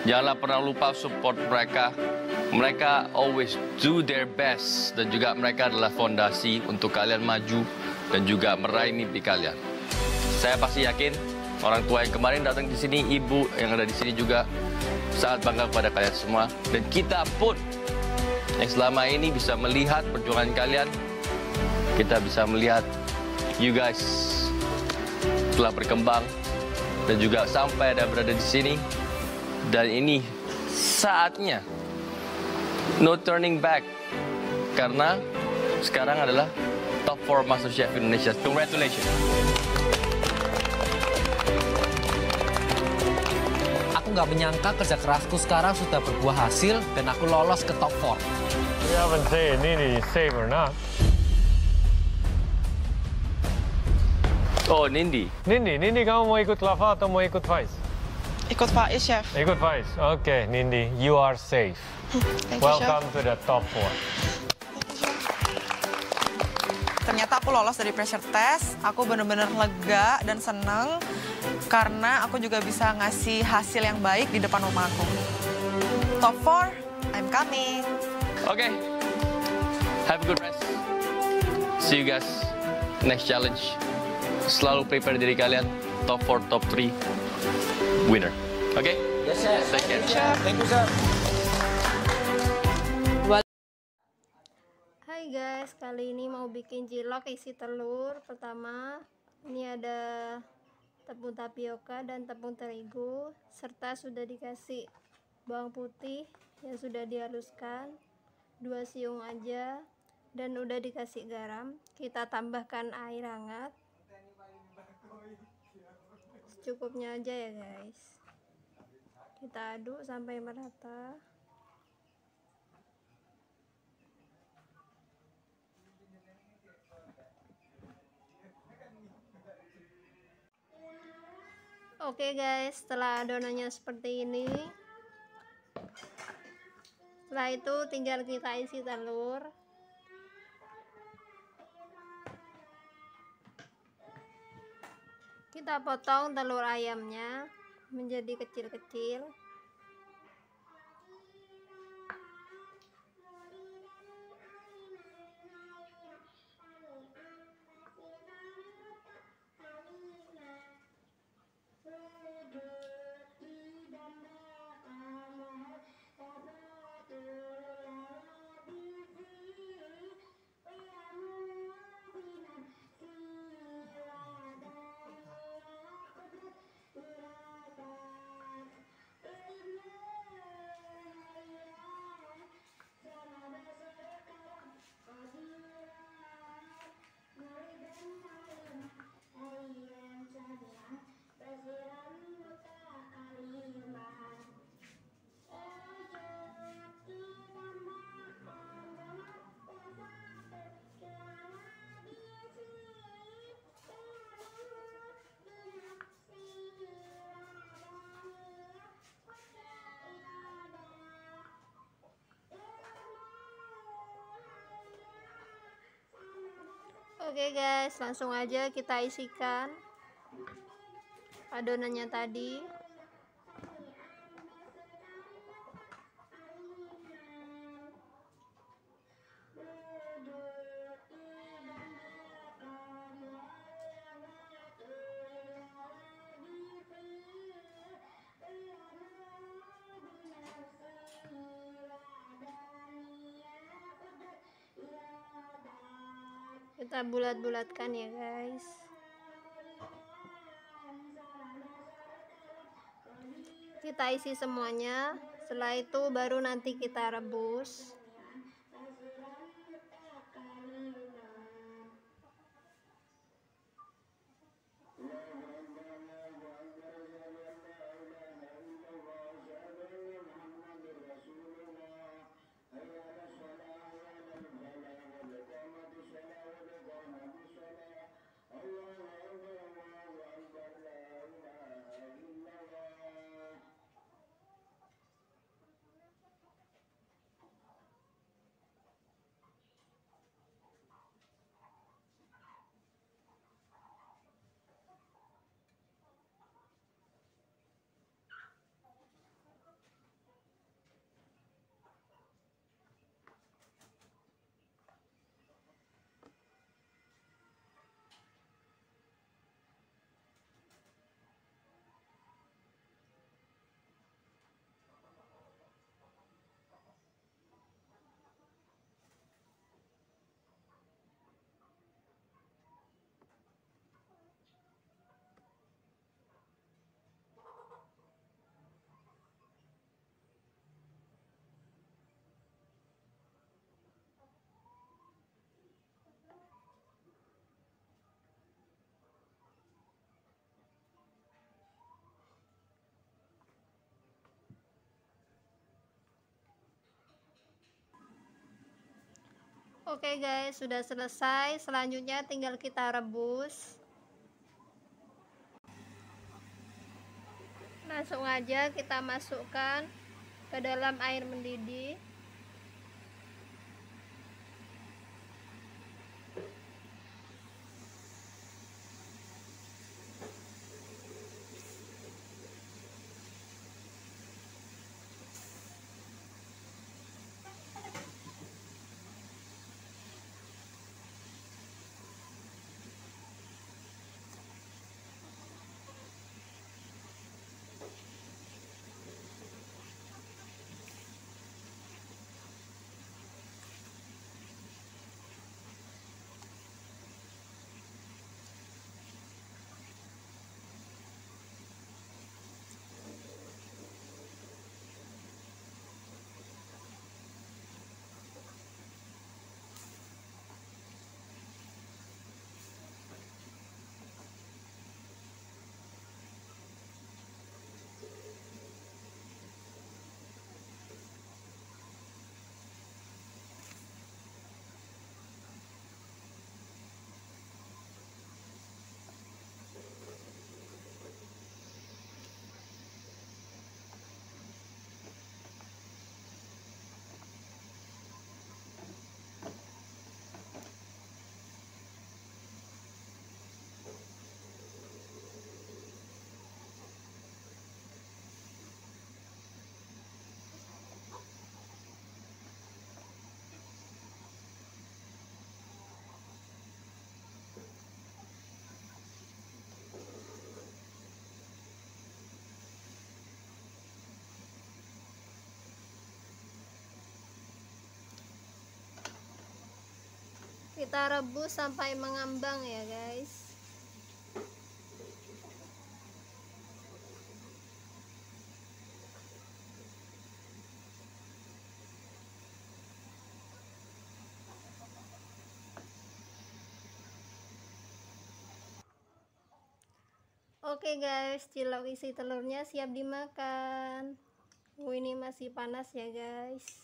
S3: janganlah pernah lupa support mereka. Mereka always do their best. Dan juga mereka adalah fondasi untuk kalian maju dan juga meraih mimpi kalian. Saya pasti yakin orang tua yang kemarin datang di sini, ibu yang ada di sini juga sangat bangga kepada kalian semua. Dan kita pun yang selama ini bisa melihat perjuangan kalian, kita bisa melihat you guys telah berkembang dan juga sampai ada berada di sini. Dan ini saatnya no turning back, karena sekarang adalah top 4 MasterChef Indonesia. Congratulations.
S10: Aku nggak menyangka kerja kerasku sekarang sudah berbuah hasil dan aku lolos ke top 4.
S2: We haven't said Nini is safe or not.
S3: Oh, Nindi.
S2: Nindi, kamu mau ikut Clava atau mau ikut Faiz?
S12: Ikut Faiz, Chef.
S2: Ikut Faiz. Oke, Nindi, you are safe.
S12: Thank you,
S2: Welcome
S12: Chef.
S2: to the top 4.
S12: Ternyata aku lolos dari pressure test. Aku benar-benar lega dan senang karena aku juga bisa ngasih hasil yang baik di depan rumah aku. Top 4, I'm coming.
S3: Okay. Have a good rest. See you guys next challenge. Selalu prepare diri kalian. Top 4, top 3 winner. Okay?
S5: Yes, Chef.
S3: Take care.
S5: Thank you, Chef.
S15: Hai guys, kali ini mau bikin cilok isi telur. Pertama, ini ada tepung tapioka dan tepung terigu, serta sudah dikasih bawang putih yang sudah dihaluskan, 2 siung aja, dan udah dikasih garam. Kita tambahkan air hangat secukupnya aja ya guys. Kita aduk sampai merata. Oke guys, setelah adonannya seperti ini, setelah itu tinggal kita isi telur. Kita potong telur ayamnya menjadi kecil-kecil. Oke guys, langsung aja kita isikan adonannya tadi. Kita bulat-bulatkan ya guys. Kita isi semuanya. Setelah itu baru nanti kita rebus. Oke guys, sudah selesai. Selanjutnya tinggal kita rebus. Langsung aja kita masukkan ke dalam air mendidih. Kita rebus sampai mengambang ya guys. Oke guys, cilok isi telurnya siap dimakan. Ini masih panas ya guys.